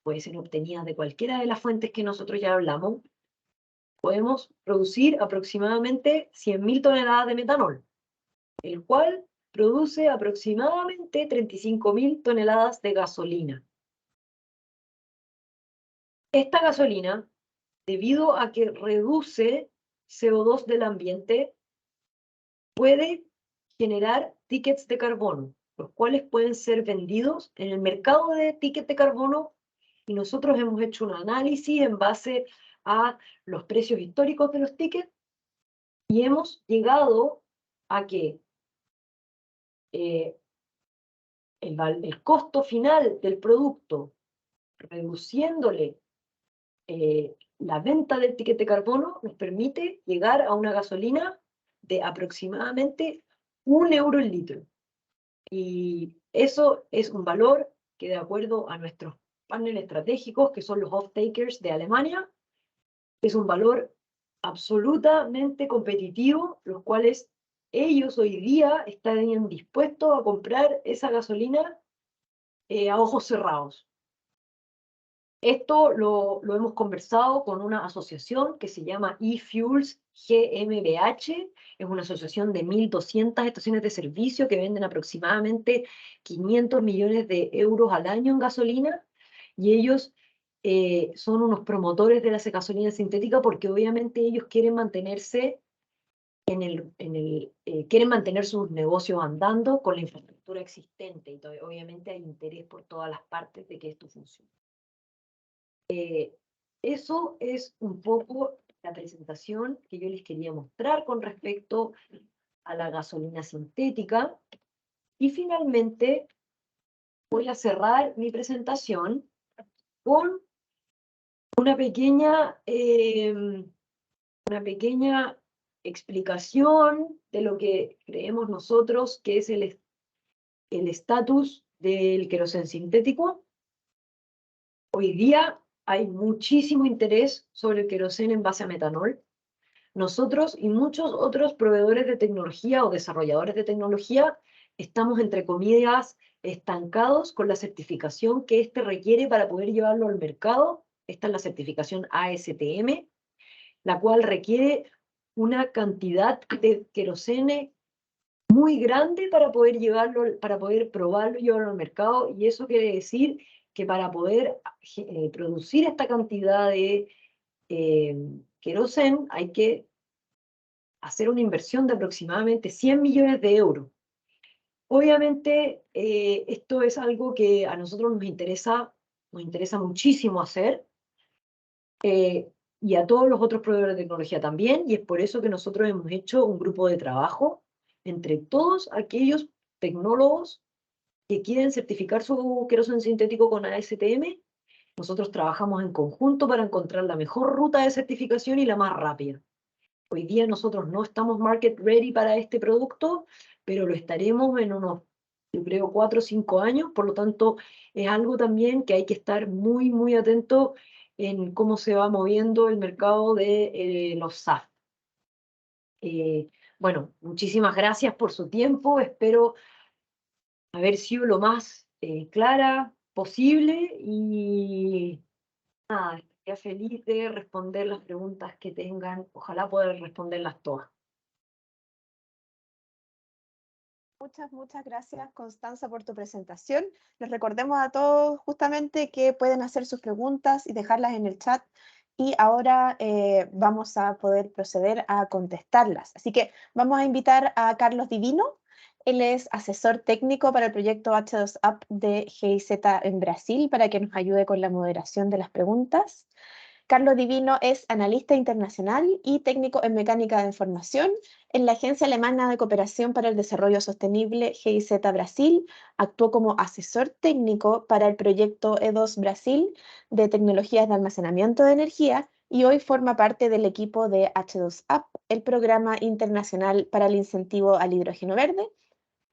puede ser obtenida de cualquiera de las fuentes que nosotros ya hablamos, podemos producir aproximadamente 100.000 toneladas de metanol, el cual produce aproximadamente 35.000 toneladas de gasolina. Esta gasolina debido a que reduce CO2 del ambiente, puede generar tickets de carbono, los cuales pueden ser vendidos en el mercado de tickets de carbono, y nosotros hemos hecho un análisis en base a los precios históricos de los tickets y hemos llegado a que el costo final del producto, reduciéndole la venta del ticket de carbono, nos permite llegar a una gasolina de aproximadamente 1 euro el litro. Y eso es un valor que, de acuerdo a nuestros paneles estratégicos, que son los off-takers de Alemania, es un valor absolutamente competitivo, los cuales ellos hoy día están dispuestos a comprar esa gasolina a ojos cerrados. Esto lo hemos conversado con una asociación que se llama eFuels GmbH. Es una asociación de 1.200 estaciones de servicio que venden aproximadamente 500 millones de euros al año en gasolina, y ellos son unos promotores de la gasolina sintética porque obviamente ellos quieren mantenerse quieren mantener sus negocios andando con la infraestructura existente, y obviamente hay interés por todas las partes de que esto funcione. Eso es un poco la presentación que yo les quería mostrar con respecto a la gasolina sintética. Y finalmente voy a cerrar mi presentación con una pequeña explicación de lo que creemos nosotros que es el estatus del queroseno sintético. Hoy día hay muchísimo interés sobre el queroseno en base a metanol. Nosotros y muchos otros proveedores de tecnología o desarrolladores de tecnología estamos, entre comillas, estancados con la certificación que este requiere para poder llevarlo al mercado. Esta es la certificación ASTM, la cual requiere una cantidad de queroseno muy grande para poder llevarlo, para poder probarlo y llevarlo al mercado. Y eso quiere decir que para poder producir esta cantidad de queroseno hay que hacer una inversión de aproximadamente 100 millones de euros. Obviamente, esto es algo que a nosotros nos interesa muchísimo hacer, y a todos los otros proveedores de tecnología también, y es por eso que nosotros hemos hecho un grupo de trabajo entre todos aquellos tecnólogos que quieren certificar su queroseno sintético con ASTM. Nosotros trabajamos en conjunto para encontrar la mejor ruta de certificación y la más rápida. Hoy día nosotros no estamos market ready para este producto, pero lo estaremos en unos, yo creo, 4 o 5 años. Por lo tanto, es algo también que hay que estar muy, muy atento en cómo se va moviendo el mercado de los SAF. Bueno, muchísimas gracias por su tiempo. Espero haber sido lo más clara posible, y nada, estaría feliz de responder las preguntas que tengan. Ojalá poder responderlas todas. Muchas gracias, Constanza, por tu presentación. Les recordemos a todos justamente que pueden hacer sus preguntas y dejarlas en el chat, y ahora vamos a poder proceder a contestarlas. Así que vamos a invitar a Carlos Divino. Él es asesor técnico para el proyecto H2Up de GIZ en Brasil, para que nos ayude con la moderación de las preguntas. Carlos Divino es analista internacional y técnico en mecánica de información en la Agencia Alemana de Cooperación para el Desarrollo Sostenible GIZ Brasil. Actuó como asesor técnico para el proyecto E2 Brasil de tecnologías de almacenamiento de energía, y hoy forma parte del equipo de H2Up, el programa internacional para el incentivo al hidrógeno verde.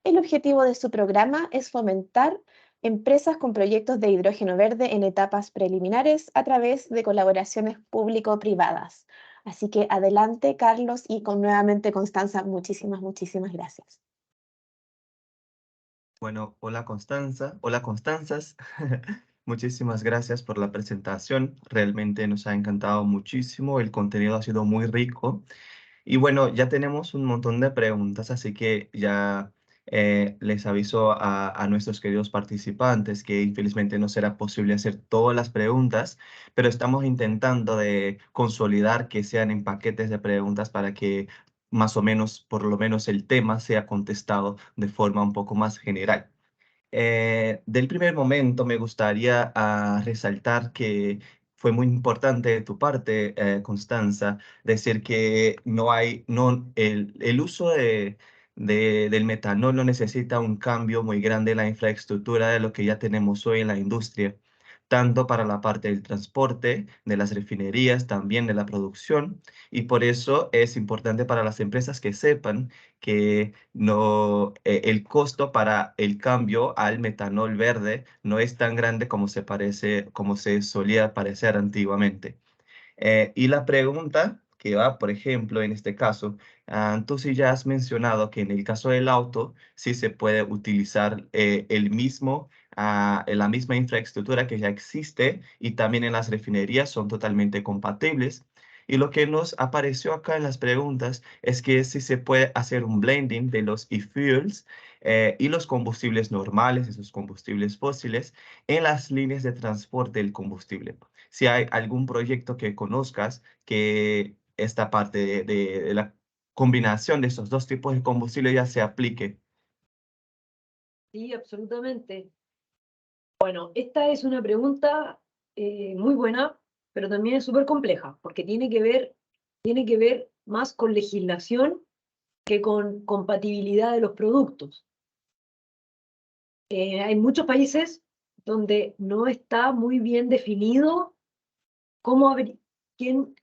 El objetivo de su programa es fomentar empresas con proyectos de hidrógeno verde en etapas preliminares a través de colaboraciones público-privadas. Así que adelante, Carlos, y nuevamente Constanza, muchísimas gracias. Bueno, hola Constanza, hola Constanzas. Muchísimas gracias por la presentación. Realmente nos ha encantado muchísimo. El contenido ha sido muy rico. Y bueno, ya tenemos un montón de preguntas, así que ya Les aviso a nuestros queridos participantes que infelizmente no será posible hacer todas las preguntas, pero estamos intentando de consolidar que sean en paquetes de preguntas para que más o menos, por lo menos el tema sea contestado de forma un poco más general. Del primer momento me gustaría resaltar que fue muy importante de tu parte, Constanza, decir que el uso del metanol no necesita un cambio muy grande en la infraestructura de lo que ya tenemos hoy en la industria, tanto para la parte del transporte, de las refinerías, también de la producción, y por eso es importante para las empresas que sepan que el costo para el cambio al metanol verde no es tan grande como se solía parecer antiguamente. Y la pregunta que va, por ejemplo, en este caso, tú sí ya has mencionado que en el caso del auto sí se puede utilizar la misma infraestructura que ya existe y también en las refinerías son totalmente compatibles. Y lo que nos apareció acá en las preguntas es que sí se puede hacer un blending de los e-fuels y los combustibles normales, esos combustibles fósiles, en las líneas de transporte del combustible. Si hay algún proyecto que conozcas que esta parte de la combinación de esos dos tipos de combustible ya se aplique. Sí, absolutamente. Bueno, esta es una pregunta muy buena, pero también es súper compleja, porque tiene que ver más con legislación que con compatibilidad de los productos. Hay muchos países donde no está muy bien definido cómo quién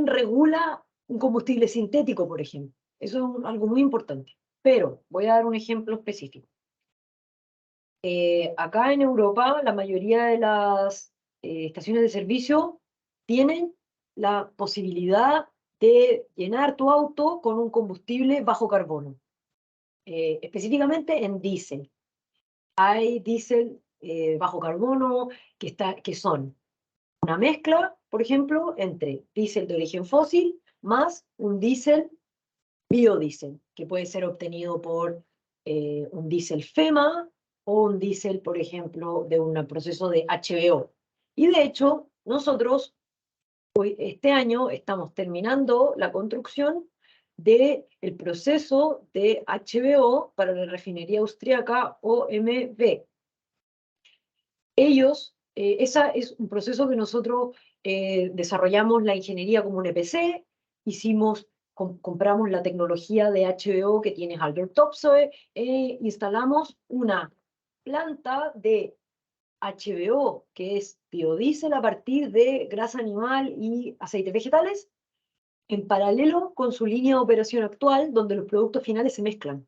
regula un combustible sintético, por ejemplo. Eso es algo muy importante. Pero voy a dar un ejemplo específico. Acá en Europa, la mayoría de las estaciones de servicio tienen la posibilidad de llenar tu auto con un combustible bajo carbono, específicamente en diésel. Hay diésel bajo carbono que son una mezcla, por ejemplo, entre diésel de origen fósil más un diésel biodiesel, que puede ser obtenido por un diésel FEMA o un diésel, por ejemplo, de un proceso de HBO. Y de hecho, nosotros hoy, este año estamos terminando la construcción del proceso de HBO para la refinería austríaca OMV. Ese es un proceso que nosotros desarrollamos la ingeniería como un EPC, compramos la tecnología de HBO que tiene Haldor Topsoe, instalamos una planta de HBO, que es biodiesel a partir de grasa animal y aceites vegetales, en paralelo con su línea de operación actual, donde los productos finales se mezclan.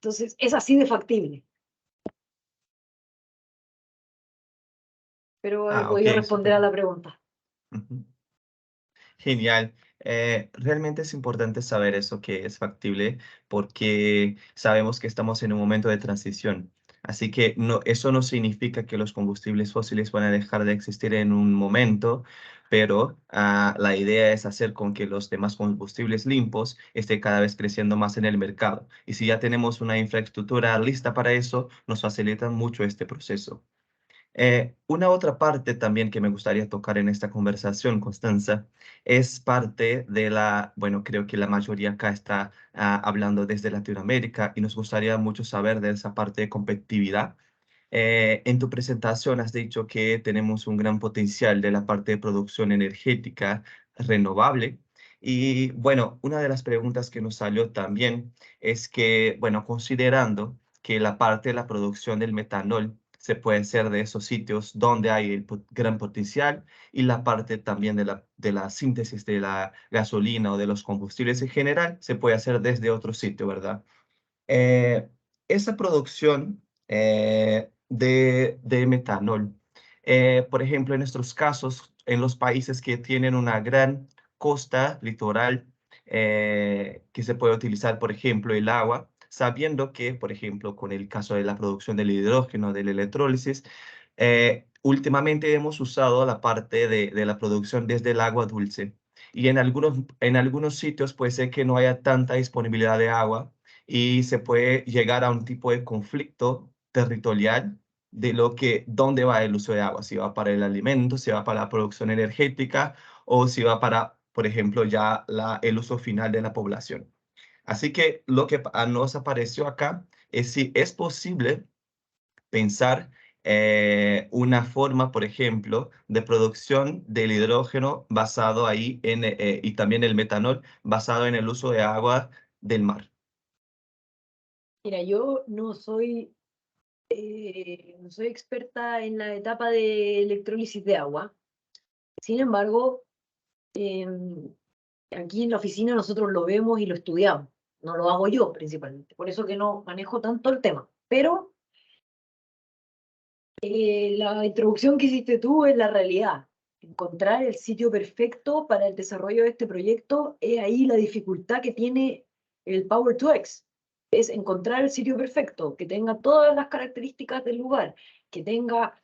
Entonces, es así de factible. Pero he Ok, podido responder súper. a la pregunta. Ujú. Genial. Realmente es importante saber eso que es factible porque sabemos que estamos en un momento de transición. Así que eso no significa que los combustibles fósiles van a dejar de existir en un momento, pero la idea es hacer con que los demás combustibles limpios estén cada vez creciendo más en el mercado. Y si ya tenemos una infraestructura lista para eso, nos facilita mucho este proceso. Una otra parte también que me gustaría tocar en esta conversación, Constanza, es parte bueno, creo que la mayoría acá está hablando desde Latinoamérica y nos gustaría mucho saber de esa parte de competitividad. En tu presentación has dicho que tenemos un gran potencial de la parte de producción energética renovable. Y bueno, una de las preguntas que nos salió también es que, bueno, considerando que la parte de la producción del metanol se puede hacer de esos sitios donde hay el gran potencial y la parte también de la síntesis de la gasolina o de los combustibles en general se puede hacer desde otro sitio, ¿verdad? Esa producción de metanol, por ejemplo, en nuestros casos, en los países que tienen una gran costa litoral, que se puede utilizar, por ejemplo, el agua, sabiendo que, por ejemplo, con el caso de la producción del hidrógeno, de la electrólisis, últimamente hemos usado la parte de la producción desde el agua dulce. Y en algunos sitios puede ser que no haya tanta disponibilidad de agua y se puede llegar a un tipo de conflicto territorial de dónde va el uso de agua, si va para el alimento, si va para la producción energética o si va para, por ejemplo, ya el uso final de la población. Así que lo que nos apareció acá es si es posible pensar una forma, por ejemplo, de producción del hidrógeno basado ahí y también el metanol basado en el uso de agua del mar. Mira, yo no soy experta en la etapa de electrólisis de agua. Sin embargo, aquí en la oficina nosotros lo vemos y lo estudiamos. No lo hago yo principalmente, por eso que no manejo tanto el tema. Pero la introducción que hiciste tú es la realidad. Encontrar el sitio perfecto para el desarrollo de este proyecto es ahí la dificultad que tiene el Power2X. Es encontrar el sitio perfecto, que tenga todas las características del lugar, que tenga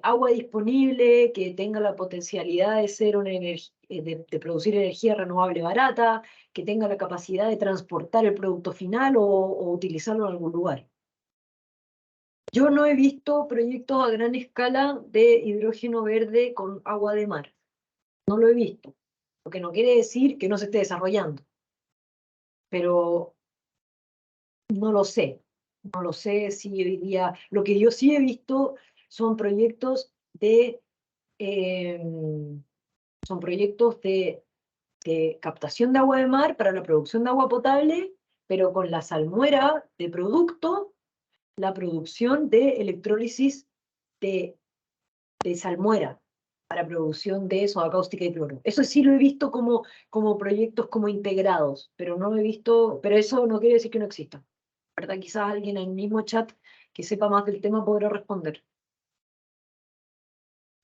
agua disponible, que tenga la potencialidad de ser de producir energía renovable barata, que tenga la capacidad de transportar el producto final o utilizarlo en algún lugar. Yo no he visto proyectos a gran escala de hidrógeno verde con agua de mar. No lo he visto. Lo que no quiere decir que no se esté desarrollando. Pero no lo sé. No lo sé si hoy día... Lo que yo sí he visto son proyectos eh, de captación de agua de mar para la producción de agua potable, pero con la salmuera de producto, la producción de electrólisis de salmuera para producción de soda cáustica y cloro. Eso sí lo he visto como proyectos como integrados, pero no he visto, pero eso no quiere decir que no exista. ¿Verdad? Quizás alguien en el mismo chat que sepa más del tema podrá responder.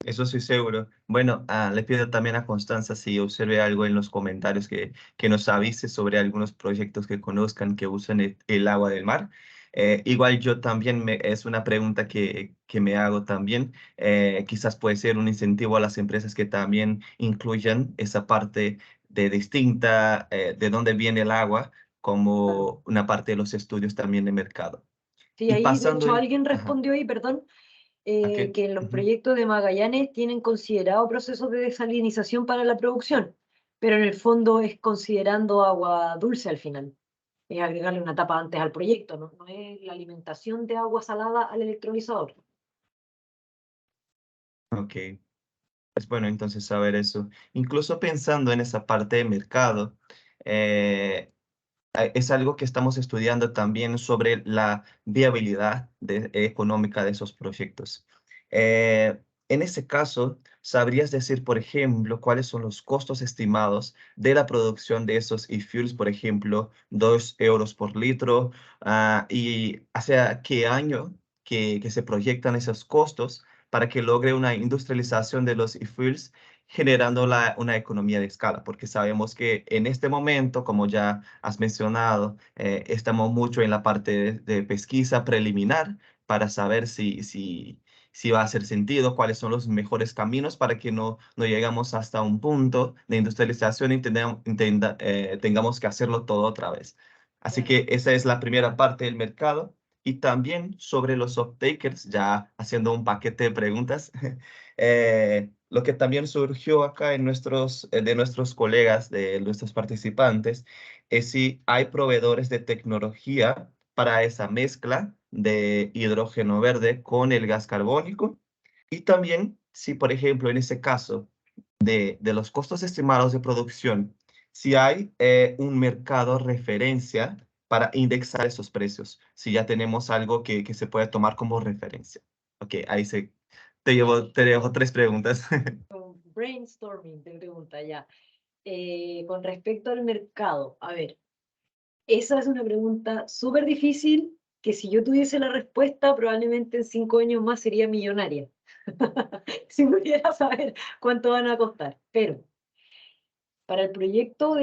Eso estoy seguro. Bueno, le pido también a Constanza si observe algo en los comentarios que nos avise sobre algunos proyectos que conozcan que usan el agua del mar. Igual yo también es una pregunta que me hago también. Quizás puede ser un incentivo a las empresas que también incluyan esa parte de distinta, de dónde viene el agua, Claro. como una parte de los estudios también de mercado. Sí, Y ahí de pasando hecho alguien ajá, respondió ahí, perdón, ¿a qué? que en los Ujú. proyectos de Magallanes tienen considerado procesos de desalinización para la producción, pero en el fondo es considerando agua dulce al final. Es agregarle una tapa antes al proyecto, ¿no? No es la alimentación de agua salada al electrolizador. Ok. Es bueno entonces saber eso. Incluso pensando en esa parte de mercado, eh, es algo que estamos estudiando también sobre la viabilidad económica de esos proyectos. En ese caso, ¿sabrías decir, por ejemplo, cuáles son los costos estimados de la producción de esos e-fuels, por ejemplo, 2 euros por litro, y hacia qué año que se proyectan esos costos para que logre una industrialización de los e-fuels, generando una economía de escala? Porque sabemos que en este momento, como ya has mencionado, estamos mucho en la parte de pesquisa preliminar para saber si va a hacer sentido, cuáles son los mejores caminos para que no llegamos hasta un punto de industrialización y tengamos que hacerlo todo otra vez. Así Claro. que esa es la primera parte del mercado. Y también sobre los off-takers, ya haciendo un paquete de preguntas, lo que también surgió acá de nuestros colegas, de nuestros participantes, es si hay proveedores de tecnología para esa mezcla de hidrógeno verde con el gas carbónico. Y también si, por ejemplo, en ese caso de los costos estimados de producción, si hay un mercado referencia para indexar esos precios, si ya tenemos algo que se puede tomar como referencia. Ok, te dejo tres preguntas. Brainstorming, te pregunta ya. Con respecto al mercado, a ver, esa es una pregunta súper difícil que si yo tuviese la respuesta, probablemente en 5 años más sería millonaria. Si pudiera saber cuánto van a costar. Pero para el proyecto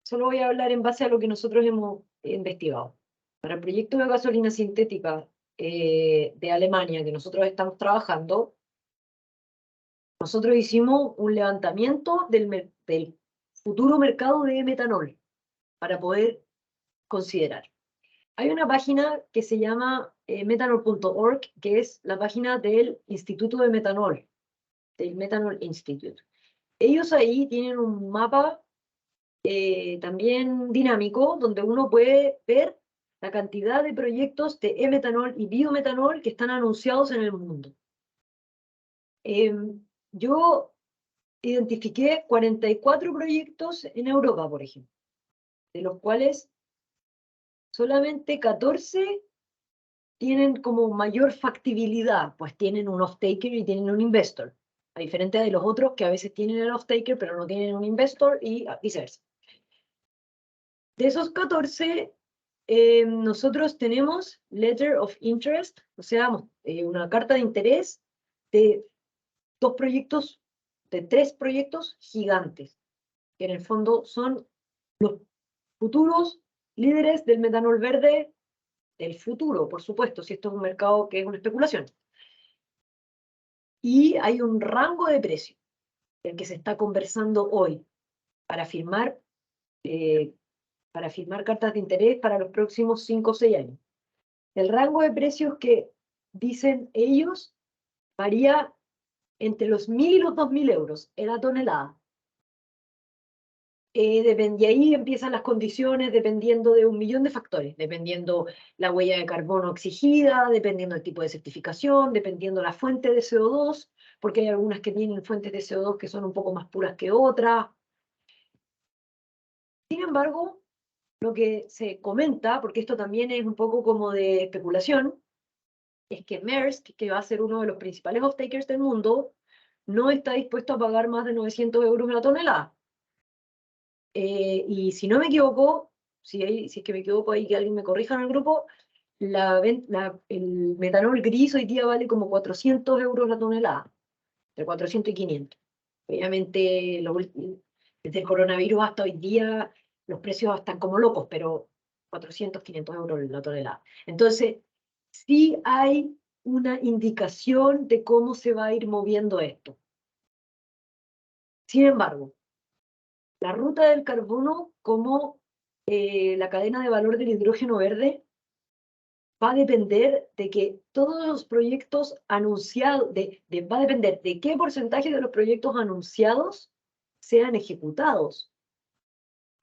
solo voy a hablar en base a lo que nosotros hemos investigado. Para el proyecto de gasolina sintética de Alemania que nosotros estamos trabajando, nosotros hicimos un levantamiento del futuro mercado de metanol para poder considerar. Hay una página que se llama methanol.org, que es la página del Instituto de Metanol, del Methanol Institute. Ellos ahí tienen un mapa también dinámico, donde uno puede ver la cantidad de proyectos de e-metanol y biometanol que están anunciados en el mundo. Yo identifiqué 44 proyectos en Europa, por ejemplo, de los cuales solamente 14 tienen como mayor factibilidad, pues tienen un off-taker y tienen un investor, a diferencia de los otros que a veces tienen el off-taker pero no tienen un investor y viceversa. De esos 14, nosotros tenemos Letter of Interest, o sea, una carta de interés de tres proyectos gigantes, que en el fondo son los futuros líderes del metanol verde del futuro, por supuesto, si esto es un mercado que es una especulación. Y hay un rango de precio del que se está conversando hoy para firmar cartas de interés para los próximos 5 o 6 años. El rango de precios que dicen ellos varía entre los 1.000 y los 2.000 euros en la tonelada. Y ahí empiezan las condiciones dependiendo de un millón de factores, dependiendo la huella de carbono exigida, dependiendo del tipo de certificación, dependiendo la fuente de CO2, porque hay algunas que tienen fuentes de CO2 que son un poco más puras que otras. Sin embargo, lo que se comenta, porque esto también es un poco como de especulación, es que Maersk, que va a ser uno de los principales off-takers del mundo, no está dispuesto a pagar más de 900 euros la tonelada. Y si no me equivoco, si es que me equivoco ahí, que alguien me corrija en el grupo, el metanol gris hoy día vale como 400 euros la tonelada, entre 400 y 500. Obviamente, desde el coronavirus hasta hoy día, los precios están como locos, pero 400, 500 euros la tonelada. Entonces, sí hay una indicación de cómo se va a ir moviendo esto. Sin embargo, la ruta del carbono como la cadena de valor del hidrógeno verde va a depender de que todos los proyectos anunciados, va a depender de qué porcentaje de los proyectos anunciados sean ejecutados.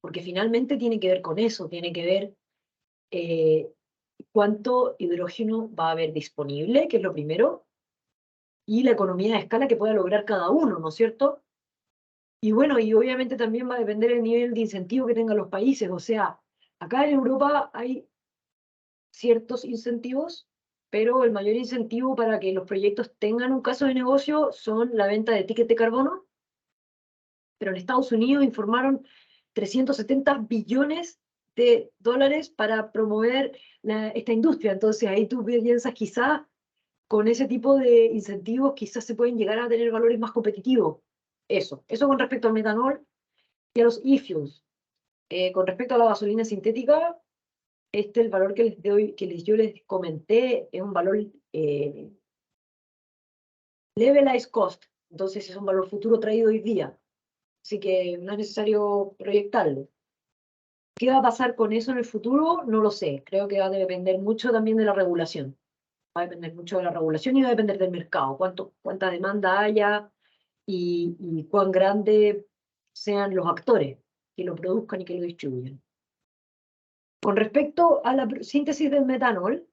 Porque finalmente tiene que ver con eso, tiene que ver cuánto hidrógeno va a haber disponible, que es lo primero, y la economía de escala que pueda lograr cada uno, ¿no es cierto? Y bueno, y obviamente también va a depender el nivel de incentivo que tengan los países. O sea, acá en Europa hay ciertos incentivos, pero el mayor incentivo para que los proyectos tengan un caso de negocio son la venta de tickets de carbono. Pero en Estados Unidos informaron 370 billones de dólares para promover esta industria. Entonces ahí tú piensas quizás con ese tipo de incentivos quizás se pueden llegar a tener valores más competitivos. Eso con respecto al metanol y a los e-fuels. Con respecto a la gasolina sintética, el valor que les doy, yo les comenté, es un valor levelized cost. Entonces es un valor futuro traído hoy día. Así que no es necesario proyectarlo. ¿Qué va a pasar con eso en el futuro? No lo sé. Creo que va a depender mucho también de la regulación. Va a depender mucho de la regulación y va a depender del mercado. Cuánta demanda haya y cuán grandes sean los actores que lo produzcan y que lo distribuyan. Con respecto a la síntesis del metanol,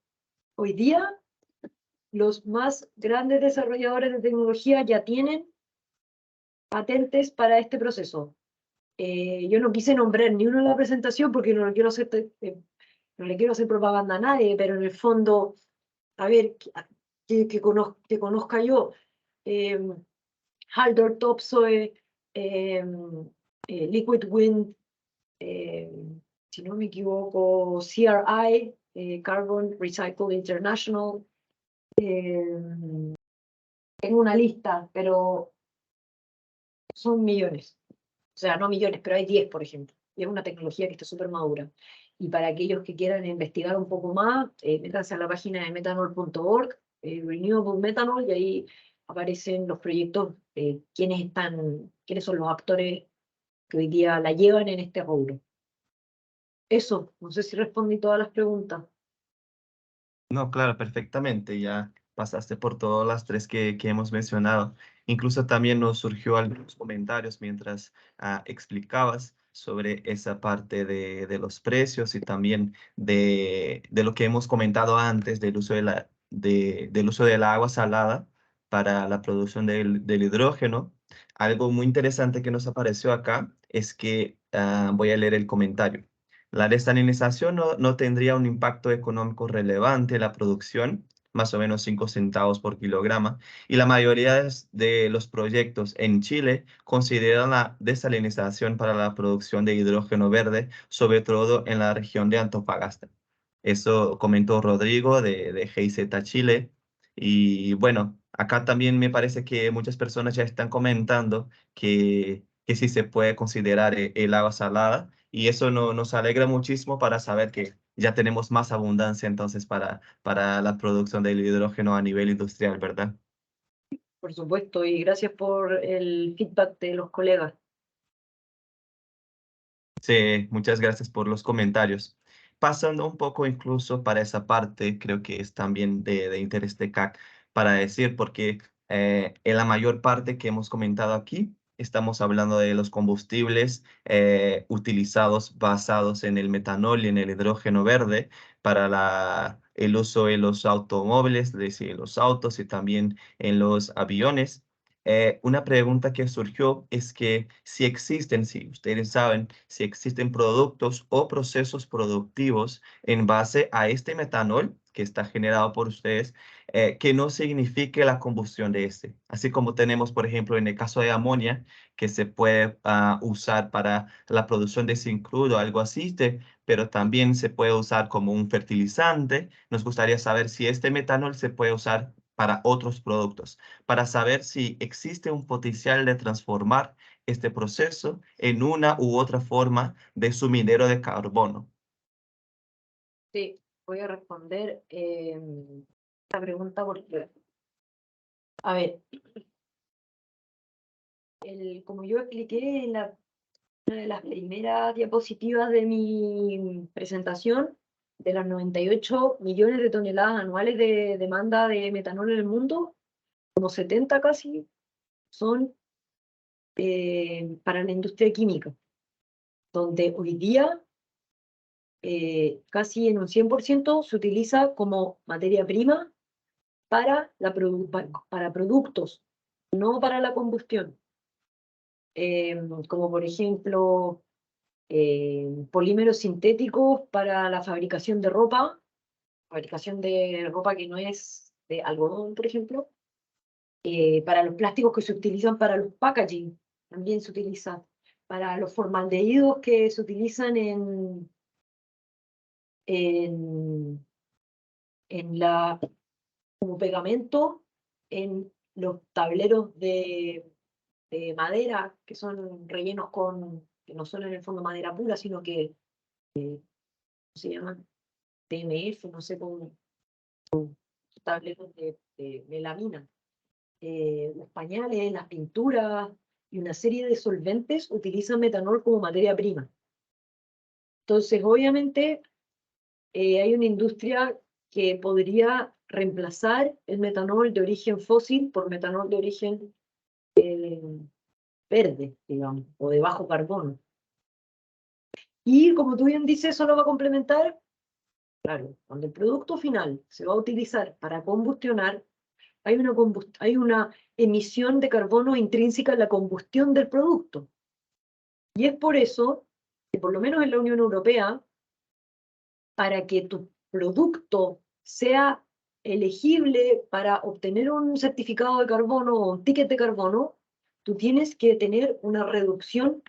hoy día los más grandes desarrolladores de tecnología ya tienen patentes para este proceso. Yo no quise nombrar ni uno en la presentación porque no le quiero hacer propaganda a nadie, pero en el fondo, a ver, que conozca yo, Haldor Topsoe, Liquid Wind, si no me equivoco, CRI, Carbon Recycle International. Tengo una lista, pero son millones. O sea, no millones, pero hay 10, por ejemplo. Y es una tecnología que está súper madura. Y para aquellos que quieran investigar un poco más, métanse a la página de methanol.org, Renewable Methanol, y ahí aparecen los proyectos, quiénes son los actores que hoy día la llevan en este rubro. Eso, no sé si respondí todas las preguntas. No, claro, perfectamente. Ya pasaste por todas las tres que hemos mencionado. Incluso también nos surgió algunos comentarios mientras explicabas sobre esa parte de los precios y también de lo que hemos comentado antes del uso del uso del agua salada para la producción del hidrógeno. Algo muy interesante que nos apareció acá es que voy a leer el comentario. La desalinización no tendría un impacto económico relevante en la producción, más o menos 5 centavos por kilograma, y la mayoría de los proyectos en Chile consideran la desalinización para la producción de hidrógeno verde, sobre todo en la región de Antofagasta. Eso comentó Rodrigo de GIZ Chile. Y bueno, acá también me parece que muchas personas ya están comentando que sí se puede considerar el agua salada y eso nos alegra muchísimo para saber que ya tenemos más abundancia entonces para la producción del hidrógeno a nivel industrial, ¿verdad? Por supuesto, y gracias por el feedback de los colegas. Sí, muchas gracias por los comentarios. Pasando un poco incluso para esa parte, creo que es también de interés de CAC para decir, porque en la mayor parte que hemos comentado aquí, estamos hablando de los combustibles utilizados basados en el metanol y en el hidrógeno verde para el uso en los automóviles, es decir, en los autos y también en los aviones. Una pregunta que surgió es que si existen, si ustedes saben, si existen productos o procesos productivos en base a este metanol que está generado por ustedes, que no signifique la combustión de este. Así como tenemos, por ejemplo, en el caso de amonia, que se puede usar para la producción de zinc crudo, algo así, pero también se puede usar como un fertilizante. Nos gustaría saber si este metanol se puede usar para otros productos para saber si existe un potencial de transformar este proceso en una u otra forma de suminero de carbono. Sí, voy a responder esta pregunta porque, a ver, como yo expliqué en una de las primeras diapositivas de mi presentación, de las 98 millones de toneladas anuales de demanda de metanol en el mundo, como 70 casi son para la industria química, donde hoy día casi en un 100% se utiliza como materia prima para, para productos, no para la combustión. Como por ejemplo polímeros sintéticos para la fabricación de ropa que no es de algodón, por ejemplo, para los plásticos que se utilizan para los packaging, también se utiliza para los formaldehídos que se utilizan en, como pegamento en los tableros de madera, que son rellenos que no son en el fondo madera pura, sino que, ¿cómo se llaman? TMF, no sé cómo, tableros de melamina. Los pañales, las pinturas y una serie de solventes utilizan metanol como materia prima. Entonces, obviamente, hay una industria que podría reemplazar el metanol de origen fósil por metanol de origen verde, digamos, o de bajo carbono. Y como tú bien dices, eso lo va a complementar, claro, cuando el producto final se va a utilizar para combustionar, hay una emisión de carbono intrínseca en la combustión del producto. Y es por eso que, por lo menos en la Unión Europea, para que tu producto sea elegible para obtener un certificado de carbono o un ticket de carbono, tú tienes que tener una reducción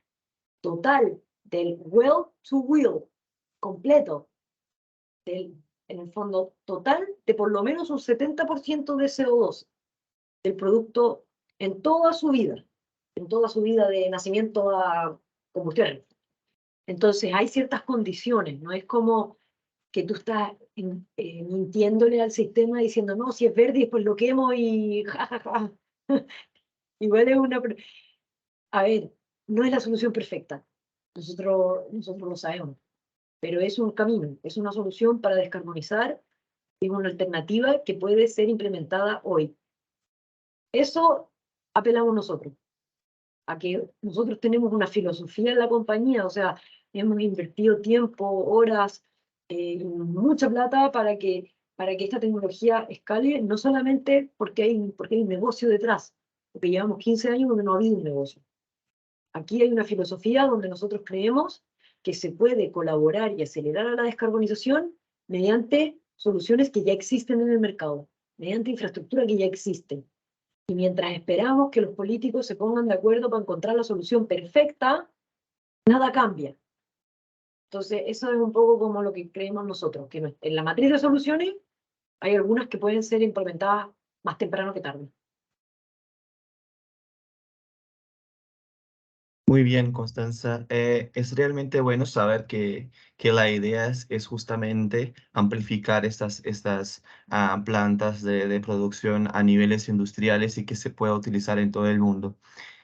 total del well to wheel completo, en el fondo total de por lo menos un 70% de CO2 del producto en toda su vida de nacimiento a combustión. Entonces hay ciertas condiciones, no es como que tú estás mintiéndole al sistema diciendo, no, si es verde y después lo quemo y jajaja. Igual es una... A ver, no es la solución perfecta. Nosotros lo sabemos. pero es un camino, es una solución para descarbonizar, es una alternativa que puede ser implementada hoy. Eso apelamos nosotros, a que nosotros tenemos una filosofía en la compañía, o sea, hemos invertido tiempo, horas, mucha plata para que esta tecnología escale, no solamente porque hay un negocio detrás, porque llevamos 15 años donde no ha habido un negocio. Aquí hay una filosofía donde nosotros creemos que se puede colaborar y acelerar a la descarbonización mediante soluciones que ya existen en el mercado, mediante infraestructura que ya existe. Y mientras esperamos que los políticos se pongan de acuerdo para encontrar la solución perfecta, nada cambia. Entonces, eso es un poco como lo que creemos nosotros, que en la matriz de soluciones hay algunas que pueden ser implementadas más temprano que tarde. Muy bien, Constanza. Es realmente bueno saber que la idea es justamente amplificar estas plantas de producción a niveles industriales y que se pueda utilizar en todo el mundo.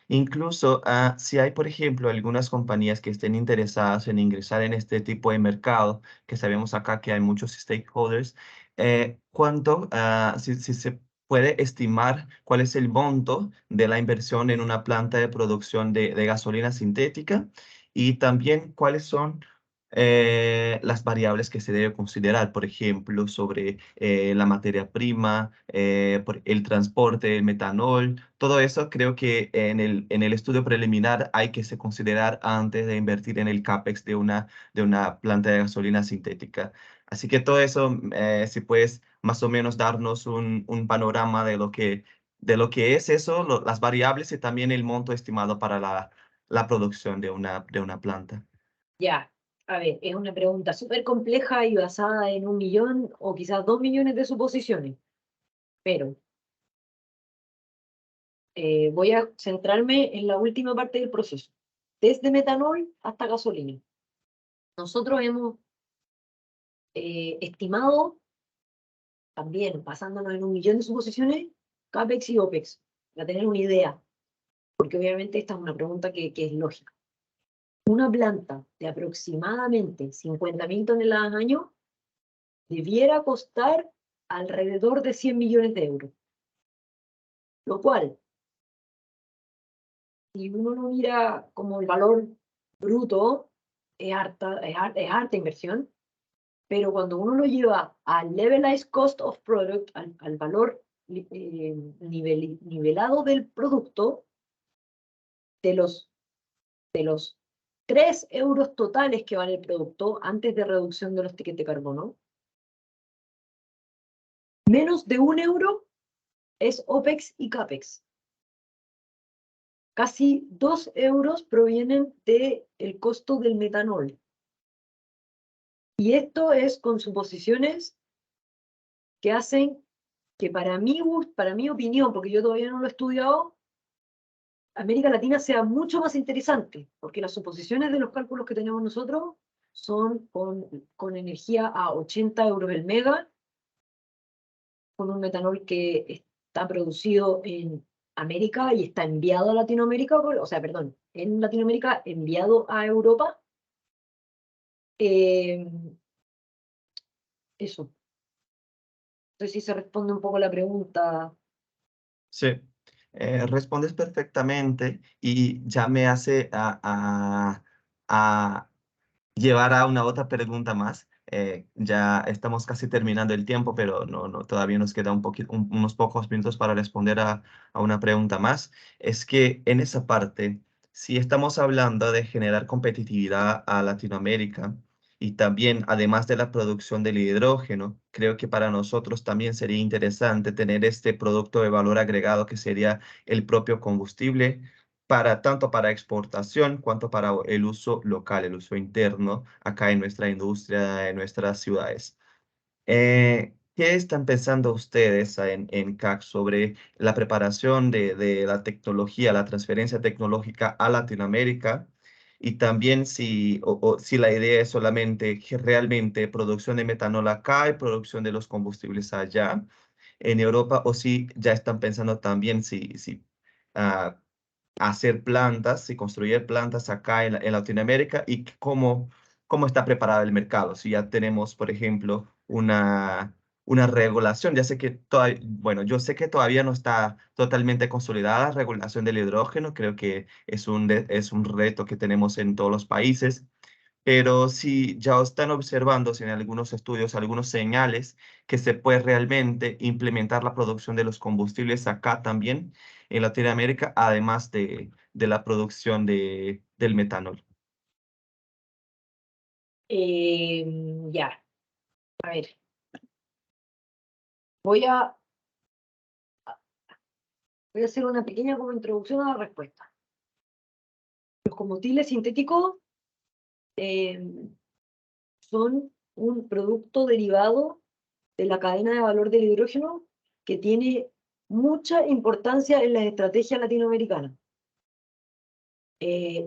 Incluso si hay, por ejemplo, algunas compañías que estén interesadas en ingresar en este tipo de mercado, que sabemos acá que hay muchos stakeholders, si se puede estimar cuál es el monto de la inversión en una planta de producción de gasolina sintética y también cuáles son las variables que se debe considerar, por ejemplo, sobre la materia prima, por el transporte, el metanol, todo eso creo que en el estudio preliminar hay que se considerar antes de invertir en el CAPEX de una planta de gasolina sintética. Así que todo eso, si puedes más o menos darnos un panorama de lo que es eso, las variables y también el monto estimado para la producción de una planta. Ya, a ver, es una pregunta súper compleja y basada en 1 millón o quizás 2 millones de suposiciones, pero voy a centrarme en la última parte del proceso, desde metanol hasta gasolina. Nosotros hemos estimado, también basándonos en 1 millón de suposiciones, CAPEX y OPEX, para tener una idea, porque obviamente esta es una pregunta que es lógica. Una planta de aproximadamente 50.000 toneladas al año debiera costar alrededor de 100 millones de euros. Lo cual, si uno lo mira como el valor bruto, es harta inversión, pero cuando uno lo lleva al levelized cost of product, al valor nivelado del producto, de los 3 euros totales que vale el producto antes de reducción de los tickets de carbono, menos de 1 euro es OPEX y CAPEX. Casi 2 euros provienen del costo del metanol. Y esto es con suposiciones que hacen que para mi opinión, porque yo todavía no lo he estudiado, América Latina sea mucho más interesante, porque las suposiciones de los cálculos que tenemos nosotros son con energía a 80 euros el mega, con un metanol que está producido en América y está enviado a Latinoamérica, o sea, perdón, en Latinoamérica enviado a Europa. Eh, eso. No sé si se responde un poco la pregunta. Sí, respondes perfectamente y ya me hace a llevar a una otra pregunta más. Ya estamos casi terminando el tiempo, pero todavía nos queda unos pocos minutos para responder a una pregunta más. Es que en esa parte, si estamos hablando de generar competitividad a Latinoamérica y también, además de la producción del hidrógeno, creo que para nosotros también sería interesante tener este producto de valor agregado que sería el propio combustible tanto para exportación cuanto para el uso local, el uso interno, acá en nuestra industria, en nuestras ciudades. ¿Qué están pensando ustedes en CAC sobre la preparación de la tecnología, la transferencia tecnológica a Latinoamérica? Y también o si la idea es solamente que realmente producción de metanol acá y producción de los combustibles allá en Europa, o si ya están pensando también si hacer plantas y construir plantas acá en Latinoamérica y cómo cómo está preparado el mercado. Si ya tenemos, por ejemplo, una regulación, ya sé que todavía, bueno, yo sé que todavía no está totalmente consolidada la regulación del hidrógeno, creo que es es un reto que tenemos en todos los países, pero si ya están observando en algunos estudios algunos señales que se puede realmente implementar la producción de los combustibles acá también en Latinoamérica, además de la producción del metanol. Ya, a ver, voy a, voy a hacer una pequeña como introducción a la respuesta. Los combustibles sintéticos son un producto derivado de la cadena de valor del hidrógeno que tiene mucha importancia en las estrategias latinoamericanas.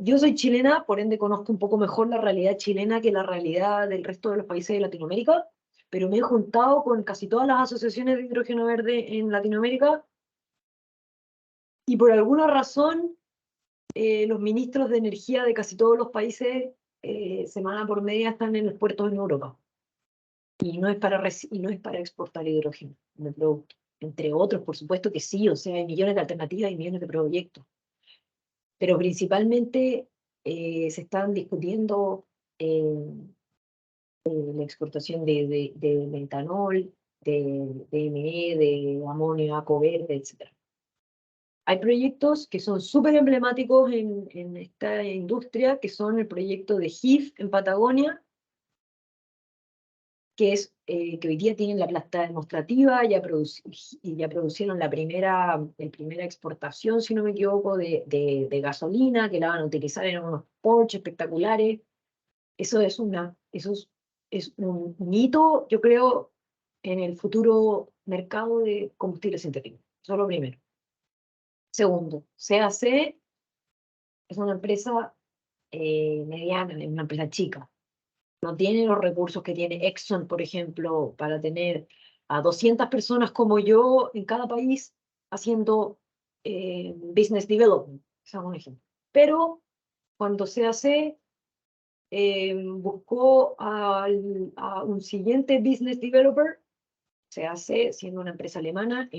Yo soy chilena, por ende conozco un poco mejor la realidad chilena que la realidad del resto de los países de Latinoamérica, pero me he juntado con casi todas las asociaciones de hidrógeno verde en Latinoamérica y por alguna razón los ministros de energía de casi todos los países semana por media están en los puertos en Europa. Y no es para exportar hidrógeno como producto. Entre otros, por supuesto que sí, o sea, hay millones de alternativas y millones de proyectos. Pero principalmente se están discutiendo la exportación de metanol, de DME, de amoníaco verde, etc. Hay proyectos que son súper emblemáticos en esta industria, que son el proyecto de HIF en Patagonia, que es que hoy día tienen la planta demostrativa, ya producieron la primera exportación, si no me equivoco, de gasolina, que la van a utilizar en unos Porsche espectaculares. Eso es es un hito, yo creo, en el futuro mercado de combustibles sintéticos. Eso es lo primero. Segundo, CAC es una empresa mediana, es una empresa chica. No tiene los recursos que tiene Exxon, por ejemplo, para tener a 200 personas como yo en cada país haciendo business development. Ese es un ejemplo. Pero cuando CAC buscó a un siguiente business developer, CAC, siendo una empresa alemana,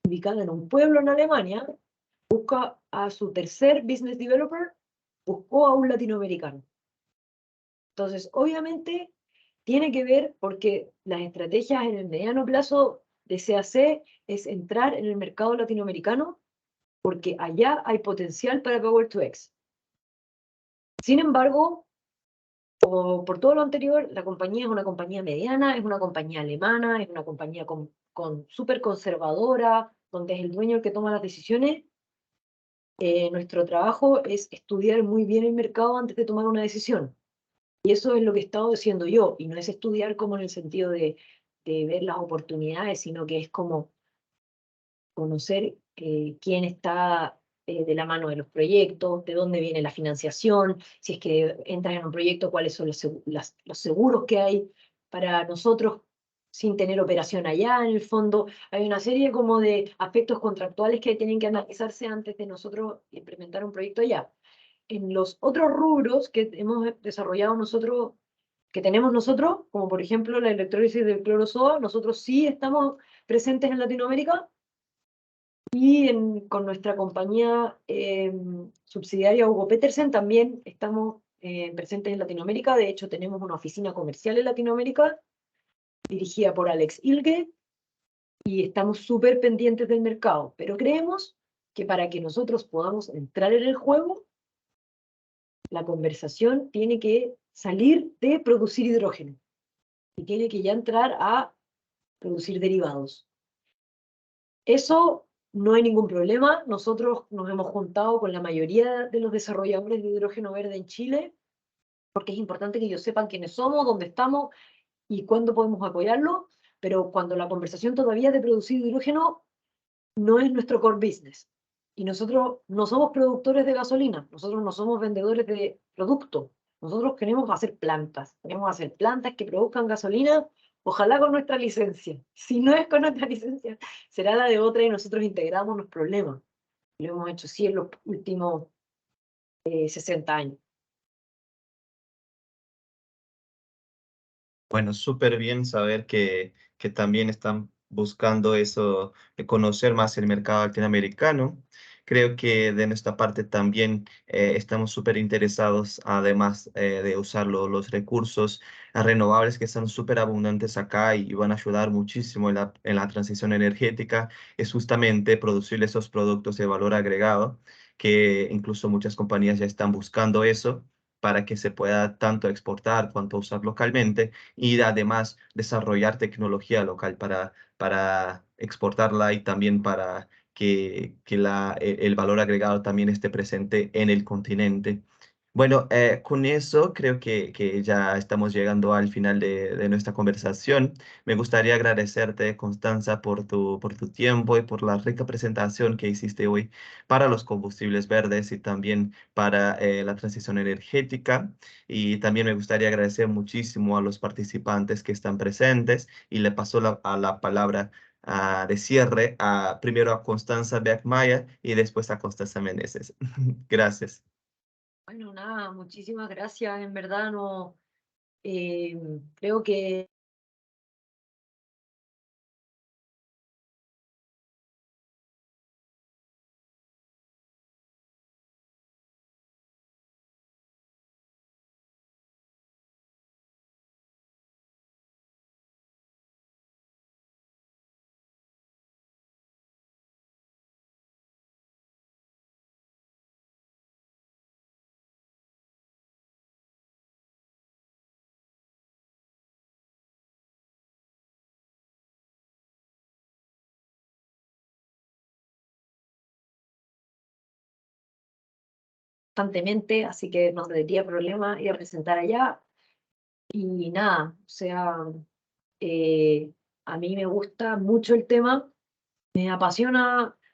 ubicada en un pueblo en Alemania, busca a su tercer business developer, buscó a un latinoamericano. Entonces, obviamente, tiene que ver porque las estrategias en el mediano plazo de CAC es entrar en el mercado latinoamericano porque allá hay potencial para Power-to-X. Sin embargo, por todo lo anterior, la compañía es una compañía mediana, es una compañía alemana, es una compañía súper conservadora, donde es el dueño el que toma las decisiones. Nuestro trabajo es estudiar muy bien el mercado antes de tomar una decisión. Y eso es lo que he estado diciendo yo, y no es estudiar como en el sentido de ver las oportunidades, sino que es como conocer quién está de la mano de los proyectos, de dónde viene la financiación, si es que entras en un proyecto, cuáles son los seguros que hay para nosotros sin tener operación allá en el fondo. Hay una serie como de aspectos contractuales que tienen que analizarse antes de nosotros implementar un proyecto allá. En los otros rubros que hemos desarrollado nosotros, que tenemos nosotros, como por ejemplo la electrólisis del cloro soda, nosotros sí estamos presentes en Latinoamérica y con nuestra compañía subsidiaria Hugo Petersen también estamos presentes en Latinoamérica. De hecho, tenemos una oficina comercial en Latinoamérica dirigida por Alex Ilge y estamos súper pendientes del mercado, pero creemos que para que nosotros podamos entrar en el juego, la conversación tiene que salir de producir hidrógeno y tiene que ya entrar a producir derivados. Eso no hay ningún problema. Nosotros nos hemos juntado con la mayoría de los desarrolladores de hidrógeno verde en Chile, porque es importante que ellos sepan quiénes somos, dónde estamos y cuándo podemos apoyarlo, pero cuando la conversación todavía de producir hidrógeno no es nuestro core business. Y nosotros no somos productores de gasolina, nosotros no somos vendedores de producto. Nosotros queremos hacer plantas que produzcan gasolina, ojalá con nuestra licencia. Si no es con nuestra licencia, será la de otra y nosotros integramos los problemas. Lo hemos hecho sí en los últimos 60 años. Bueno, súper bien saber que también están buscando eso, de conocer más el mercado latinoamericano. Creo que de nuestra parte también estamos súper interesados, además de usar los recursos renovables que son súper abundantes acá y van a ayudar muchísimo en la transición energética, es justamente producir esos productos de valor agregado, que incluso muchas compañías ya están buscando eso para que se pueda tanto exportar cuanto usar localmente y además desarrollar tecnología local para exportarla y también para que el valor agregado también esté presente en el continente. Bueno, con eso creo que ya estamos llegando al final de nuestra conversación. Me gustaría agradecerte, Constanza, por tu tiempo y por la rica presentación que hiciste hoy para los combustibles verdes y también para la transición energética. Y también me gustaría agradecer muchísimo a los participantes que están presentes y le paso a la palabra de cierre primero a Constanza Beckmayer y después a Constanza Meneses. Gracias. Bueno, nada, muchísimas gracias. En verdad, no, creo que constantemente, así que no tendría problema ir a presentar allá. Y nada, o sea, eh, a mí me gusta mucho el tema, me apasiona